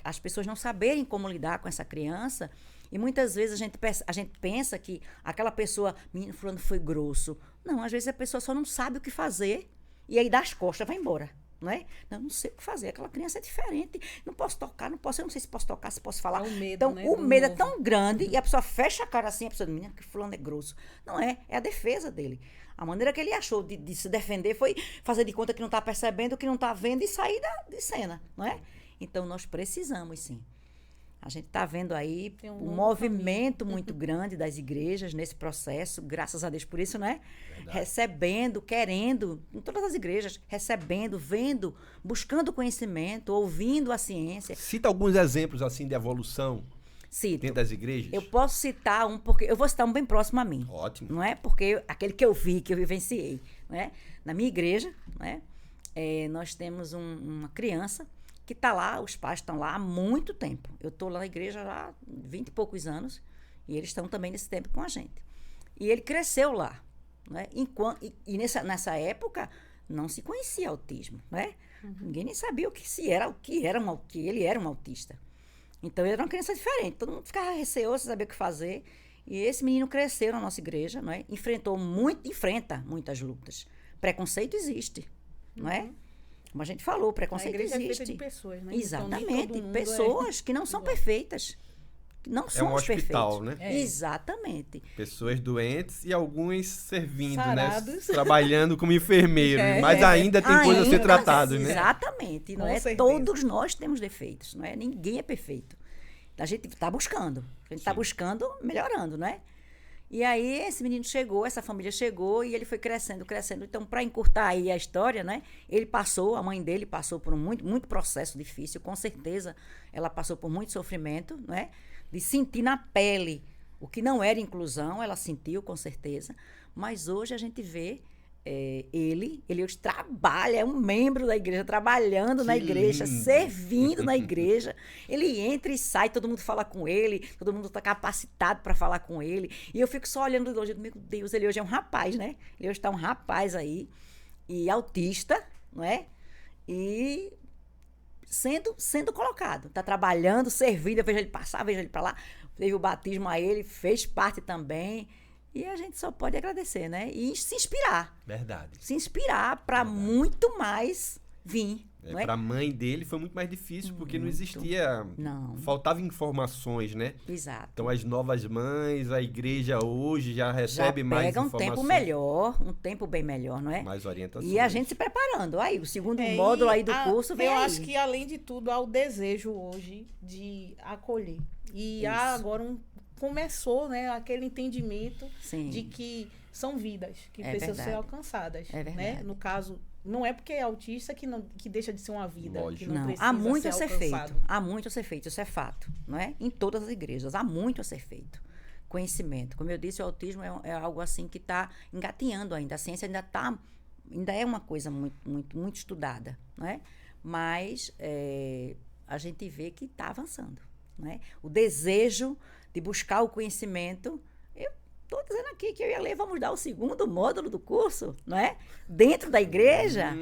As pessoas não saberem como lidar com essa criança, e muitas vezes a gente pensa que aquela pessoa, menino fulano foi grosso. Não, às vezes a pessoa só não sabe o que fazer, e aí dá as costas, vai embora, não é? Não sei o que fazer, aquela criança é diferente, não posso tocar, eu não sei se posso tocar, se posso falar. É o medo, então, né, o medo é tão grande, e a pessoa fecha a cara assim, a pessoa diz, menina, que fulano é grosso. Não é a defesa dele. A maneira que ele achou de se defender foi fazer de conta que não está percebendo, que não está vendo e sair de cena, não é? Então, nós precisamos, sim. A gente está vendo aí um movimento muito grande das igrejas nesse processo, graças a Deus por isso, né? Verdade. Recebendo, querendo, em todas as igrejas, recebendo, vendo, buscando conhecimento, ouvindo a ciência. Cita alguns exemplos, assim, de evolução dentro das igrejas. Eu posso citar porque eu vou citar um bem próximo a mim. Ótimo. Não é? Porque aquele que eu vi, que eu vivenciei, não é? Na minha igreja, não é? Nós temos uma criança que está lá, os pais estão lá há muito tempo. Eu estou lá na igreja há 20 e poucos anos, e eles estão também nesse tempo com a gente. E ele cresceu lá, né? Nessa época, não se conhecia autismo, né? Uhum. Ninguém nem sabia o que ele era um autista. Então, ele era uma criança diferente, todo mundo ficava receoso, sem saber o que fazer. E esse menino cresceu na nossa igreja, não é? Enfrenta muitas lutas. Preconceito existe, não é? Como a gente falou, preconceito existe. A igreja é feita de pessoas, né? Exatamente, então, pessoas que não são perfeitas. Que não somos perfeitos. É um hospital, né? Exatamente. Pessoas doentes e alguns servindo, sarados, né? Trabalhando como enfermeiros, mas ainda tem coisas a ser tratadas, né? Exatamente. Não é? Todos nós temos defeitos, não é? Ninguém é perfeito. A gente está buscando. A gente está Sim. buscando, melhorando, né? E aí, esse menino chegou, essa família chegou e ele foi crescendo, crescendo. Então, para encurtar aí a história, né? A mãe dele passou por muito processo difícil, com certeza ela passou por muito sofrimento, né? De sentir na pele o que não era inclusão, ela sentiu, com certeza. Mas hoje a gente vê ele hoje trabalha, é um membro da igreja, trabalhando na igreja, lindo. servindo na igreja. Ele entra e sai, todo mundo fala com ele, todo mundo está capacitado para falar com ele. E eu fico só olhando de longe, meu Deus, ele hoje é um rapaz, né? Ele hoje está um rapaz aí, e autista, não é? E sendo colocado, está trabalhando, servindo, eu vejo ele passar, vejo ele para lá, teve o batismo a ele, fez parte também. E a gente só pode agradecer, né? E se inspirar. Verdade. Se inspirar para muito mais vir. Não é? Para a mãe dele foi muito mais difícil, porque não Muito. existia... Não. Faltava informações, né? Exato. Então, as novas mães, a igreja hoje já recebe mais pega informações. um tempo melhor, um tempo bem melhor, não é? Mais orientações. E a gente se preparando. Aí, o segundo É, módulo e aí do curso vem eu aí. acho que, além de tudo, há o desejo hoje de acolher. E há Isso. agora começou, né, aquele entendimento Sim. de que são vidas que É precisam ser verdade. alcançadas. É né? verdade. No caso, não é porque é autista que deixa de ser uma vida. Lógico. Que não, Não, precisa há muito a ser alcançado. feito. Há muito a ser feito, isso é fato, não é? Em todas as igrejas, há muito a ser feito. Conhecimento. Como eu disse, o autismo é algo assim que está engatinhando ainda. A ciência ainda é uma coisa muito estudada, não é? Mas a gente vê que está avançando, não é? O desejo de buscar o conhecimento. Eu estou dizendo aqui que eu e a Lê vamos dar o segundo módulo do curso, não é? Dentro da igreja.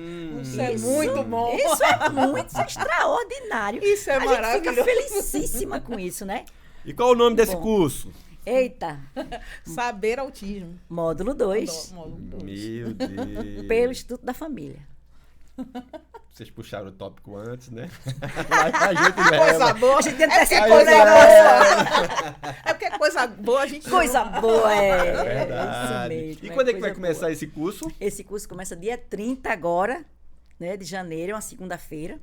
Isso é muito bom. Isso é extraordinário. Isso é a gente fica maravilhoso. felicíssima com isso, né? E qual o nome desse Bom. curso? Eita, Saber autismo. módulo 2, Módulo dois. Meu Deus. pelo Instituto da Família. Vocês puxaram o tópico antes, né? Mas a gente Coisa leva. boa. A gente antecipou coisa o negócio. É porque coisa boa a gente Coisa boa, É isso verdade. mesmo. E quando é que vai coisa começar boa. esse curso? Esse curso começa dia 30 agora, né, de janeiro, é uma segunda-feira.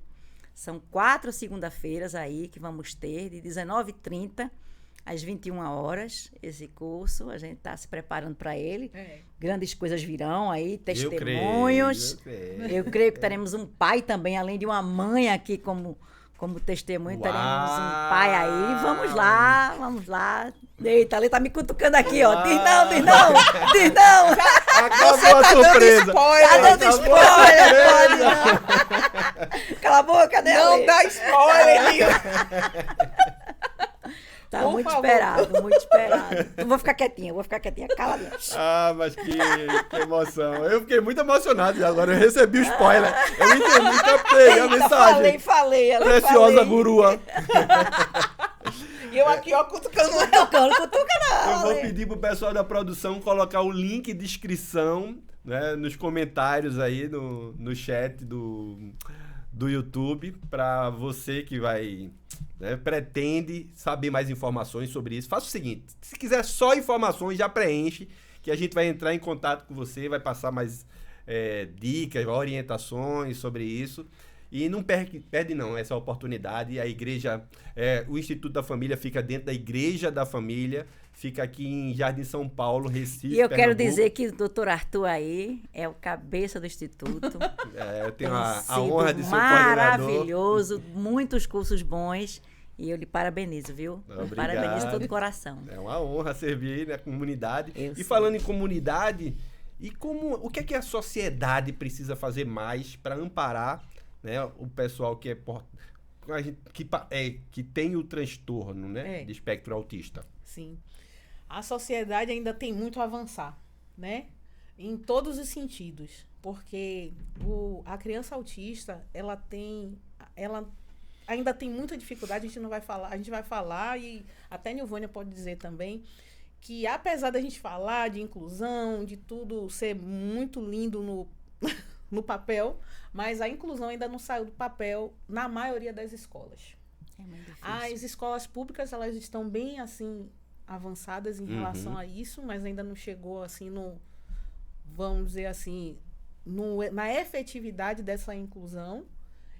São 4 segunda-feiras aí que vamos ter, de 19h30 às 21 horas, esse curso. A gente está se preparando para ele. É. Grandes coisas virão aí, Eu testemunhos. creio. Eu creio que teremos um pai também, além de uma mãe aqui como testemunho, teremos um pai aí. Vamos lá. Eita, ele tá me cutucando aqui, ó. Diz não. Acabou a surpresa. spoiler. Tá dando Acabou a spoiler, surpresa. pode não. Cala a boca, cadê a Não Lê? dá spoiler, Lio. Tá Por muito favor. esperado. Eu vou ficar quietinha, cala a boca. Ah, mas que emoção. Eu fiquei muito emocionado agora. Eu recebi o spoiler. Eu entendi, captei a Eita, mensagem. falei. ela Preciosa falei. gurua. E eu aqui, ó, cutucando ela. Cutuca não. Eu vou Lê. pedir pro pessoal da produção colocar o link de inscrição, né, nos comentários aí, no chat do YouTube, para você que vai, né, pretende saber mais informações sobre isso. Faça o seguinte, se quiser só informações, já preenche, que a gente vai entrar em contato com você, vai passar mais dicas, orientações sobre isso. E não perde não essa oportunidade. A igreja, o Instituto da Família fica dentro da Igreja da Família, fica aqui em Jardim São Paulo, Recife, E eu quero Pernambuco. dizer que o doutor Arthur aí é o cabeça do Instituto. Eu tenho Tem a sido honra de ser o coordenador. maravilhoso, muitos cursos bons. E eu lhe parabenizo, viu? Obrigado. Parabenizo de todo o coração. É uma honra servir na comunidade. Eu E sei. falando em comunidade, o que é que a sociedade precisa fazer mais para amparar, né, o pessoal que tem o transtorno, né, de espectro autista? Sim. A sociedade ainda tem muito a avançar, né? Em todos os sentidos. Porque a criança autista, ela ainda tem muita dificuldade, a gente vai falar, e até Nilvânia pode dizer também, que apesar da gente falar de inclusão, de tudo ser muito lindo no papel, mas a inclusão ainda não saiu do papel na maioria das escolas. É muito difícil. As escolas públicas, elas estão bem, assim, avançadas em relação a isso, mas ainda não chegou, assim, vamos dizer assim, na efetividade dessa inclusão.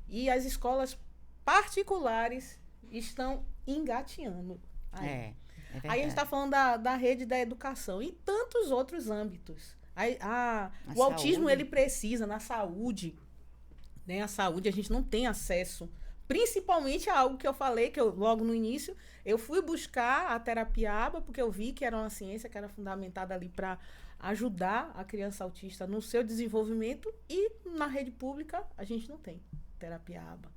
E as escolas particulares estão engatinhando. Aí. É verdade. Aí a gente está falando da rede da educação e tantos outros âmbitos. O autismo, ele precisa, na saúde, né? A saúde, a gente não tem acesso, principalmente a algo que eu falei, que eu, logo no início, eu fui buscar a terapia ABA, porque eu vi que era uma ciência que era fundamentada ali para ajudar a criança autista no seu desenvolvimento, e na rede pública a gente não tem terapia ABA.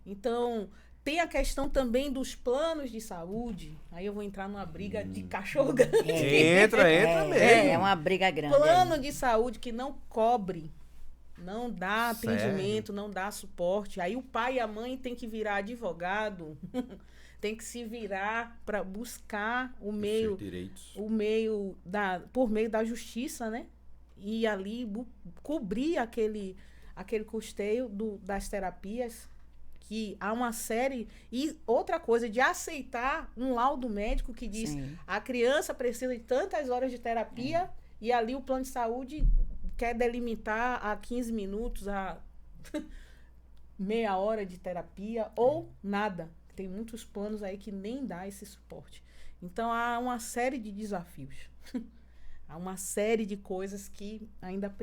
Então, tem a questão também dos planos de saúde. Aí eu vou entrar numa briga de cachorro grande. Entra mesmo. É uma briga grande. Plano de saúde que não cobre, não dá atendimento, não dá suporte. Aí o pai e a mãe tem que virar advogado, tem que se virar para buscar por meio da justiça, né? E ali cobrir aquele custeio das terapias. Que há uma série... E outra coisa, de aceitar um laudo médico que diz a criança precisa de tantas horas de terapia e ali o plano de saúde quer delimitar a 15 minutos, a meia hora de terapia ou nada. Tem muitos planos aí que nem dá esse suporte. Então, há uma série de desafios. Há uma série de coisas que ainda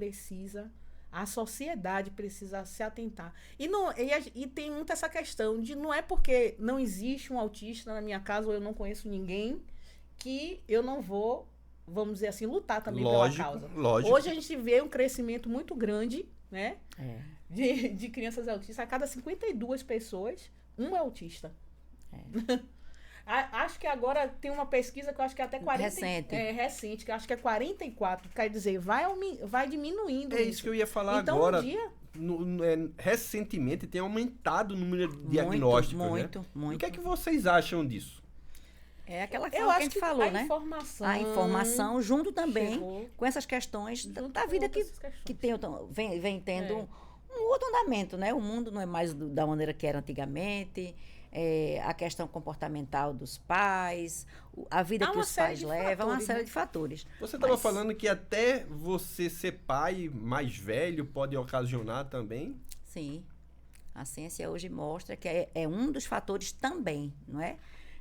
a sociedade precisa se atentar. E tem muito essa questão de não é porque não existe um autista na minha casa ou eu não conheço ninguém que eu não vou, vamos dizer assim, lutar também pela causa. Lógico. Hoje a gente vê um crescimento muito grande, né? De crianças autistas. A cada 52 pessoas, um é autista. Acho que agora tem uma pesquisa que eu acho que é até 40... recente, que eu acho que é 44. Quer dizer, vai diminuindo isso que eu ia falar então, agora. Um dia... recentemente tem aumentado o número de diagnósticos, muito. O que é que vocês acham disso? É aquela que a gente falou, né? A informação junto também com essas questões da vida que vem tendo um outro andamento, né? O mundo não é mais da maneira que era antigamente. A questão comportamental dos pais, a vida que os pais levam, uma série de fatores. Você estava falando que até você ser pai mais velho pode ocasionar também? Sim. A ciência hoje mostra que é um dos fatores também, não é?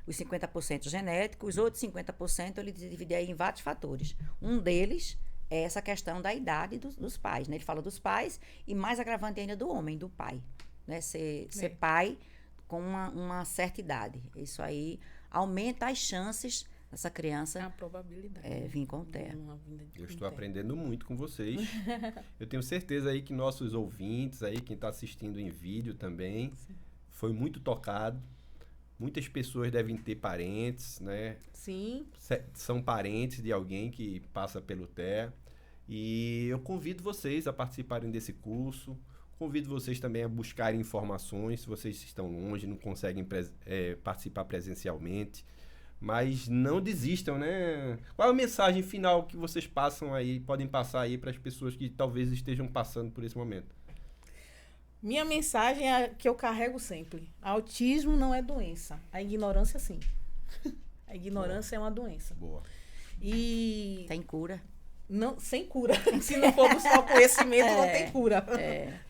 Os 50% genéticos, os outros 50% ele divide aí em vários fatores. Um deles é essa questão da idade dos pais, né? Ele fala dos pais e mais agravante ainda do homem, do pai, né? Ser pai com uma certa idade. Isso aí aumenta as chances dessa criança a probabilidade vir com TEA. Eu estou aprendendo muito com vocês. Eu tenho certeza aí que nossos ouvintes, aí quem está assistindo em vídeo também, foi muito tocado. Muitas pessoas devem ter parentes, né? Sim. São parentes de alguém que passa pelo TEA. E eu convido vocês a participarem desse curso. Convido vocês também a buscarem informações, se vocês estão longe, não conseguem participar presencialmente. Mas não desistam, né? Qual é a mensagem final que vocês podem passar aí para as pessoas que talvez estejam passando por esse momento? Minha mensagem é a que eu carrego sempre. Autismo não é doença. A ignorância, sim. A ignorância é uma doença. Boa. E... Tem cura. Não, sem cura. Se não for buscar o conhecimento, não tem cura.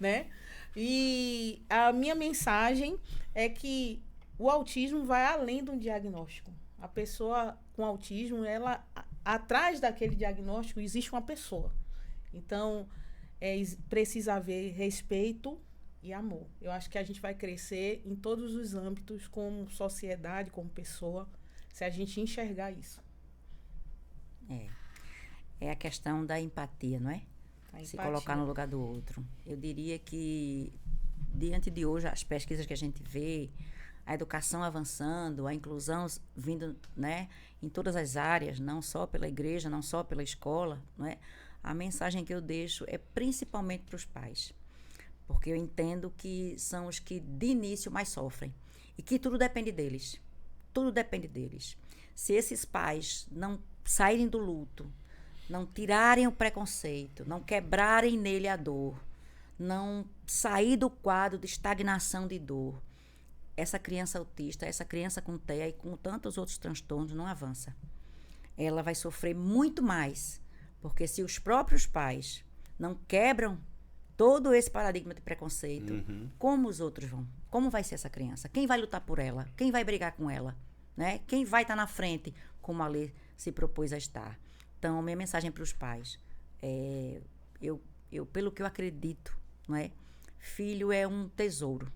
Né? E a minha mensagem é que o autismo vai além do diagnóstico. A pessoa com autismo, atrás daquele diagnóstico existe uma pessoa. Então, precisa haver respeito e amor. Eu acho que a gente vai crescer em todos os âmbitos, como sociedade, como pessoa, se a gente enxergar isso. É a questão da empatia, não é? Se colocar no lugar do outro. Eu diria que, diante de hoje, as pesquisas que a gente vê, a educação avançando, a inclusão vindo, né, em todas as áreas, não só pela igreja, não só pela escola, não é? A mensagem que eu deixo é principalmente para os pais. Porque eu entendo que são os que, de início, mais sofrem. E que tudo depende deles. Tudo depende deles. Se esses pais não saírem do luto, não tirarem o preconceito, não quebrarem nele a dor, não sair do quadro de estagnação de dor, essa criança autista, essa criança com TEA e com tantos outros transtornos não avança. Ela vai sofrer muito mais, porque se os próprios pais não quebram todo esse paradigma de preconceito, Uhum. como os outros vão? Como vai ser essa criança? Quem vai lutar por ela? Quem vai brigar com ela? Né? Quem vai estar na frente, como a Lê se propôs a estar? Então, minha mensagem para os pais pelo que eu acredito, não é? Filho é um tesouro.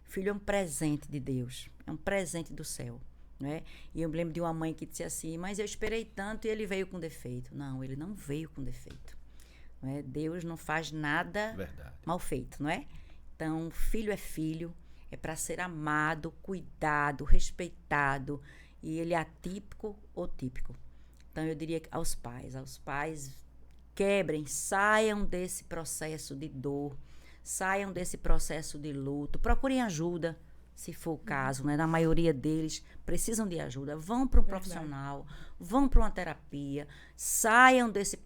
Filho é um presente de Deus. É um presente do céu. Né? E eu me lembro de uma mãe que disse assim, mas eu esperei tanto e ele veio com defeito. Não, ele não veio com defeito. Não é? Deus não faz nada mal feito, não é? Então, filho é filho, é para ser amado, cuidado, respeitado, e ele é atípico ou típico. Então, eu diria aos pais quebrem, saiam desse processo de dor, saiam desse processo de luto, procurem ajuda, se for o caso, né? Na maioria deles precisam de ajuda, vão para um profissional, vão para uma terapia, saiam desse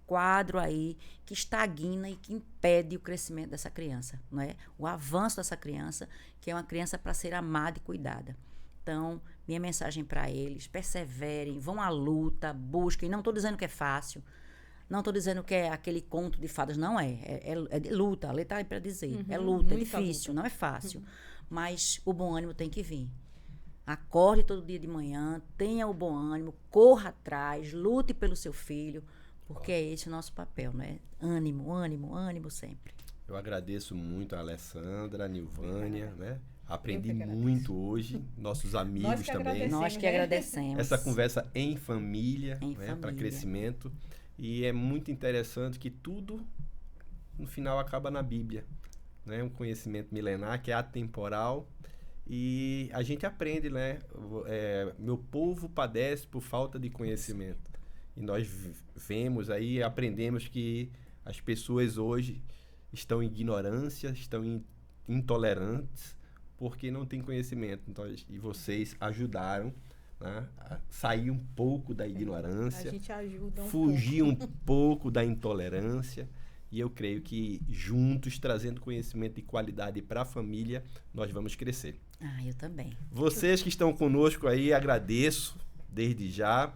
quadro aí que estagna e que impede o crescimento dessa criança, não é? O avanço dessa criança, que é uma criança para ser amada e cuidada. Então, minha mensagem para eles, perseverem, vão à luta, busquem, não estou dizendo que é fácil, não estou dizendo que é aquele conto de fadas, não é de luta, a Lê está aí para dizer, é luta, é difícil, não é fácil. Mas o bom ânimo tem que vir. Acorde todo dia de manhã, tenha o bom ânimo, corra atrás, lute pelo seu filho, porque é esse o nosso papel, né? Ânimo, ânimo, ânimo sempre. Eu agradeço muito a Alessandra, a Nilvânia, né? Aprendi muito hoje, nossos amigos também. Nós que agradecemos. Essa conversa em família, né? Para crescimento. E é muito interessante que tudo, no final, acaba na Bíblia. Né, um conhecimento milenar que é atemporal e a gente aprende, né? Meu povo padece por falta de conhecimento. E nós vemos aí, aprendemos que as pessoas hoje estão em ignorância, estão intolerantes porque não têm conhecimento. Então, e vocês ajudaram, né, a sair um pouco da ignorância, a gente ajuda fugir um pouco da intolerância. E eu creio que juntos, trazendo conhecimento de qualidade para a família, nós vamos crescer. Eu também. Vocês que estão conosco aí, agradeço desde já.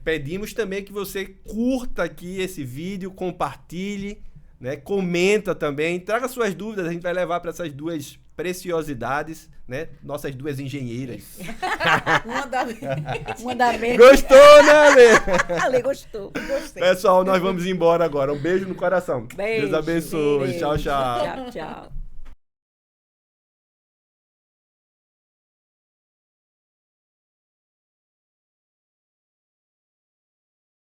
Pedimos também que você curta aqui esse vídeo, compartilhe, né? Comenta também, traga suas dúvidas, a gente vai levar para essas duas preciosidades, né? Nossas duas engenheiras. Uma da vez. Gostou, né, Ale? Ale gostou. Gostei. Pessoal, nós vamos embora agora. Um beijo no coração. Beijo. Deus abençoe. Beijo. Tchau, tchau. Tchau, tchau.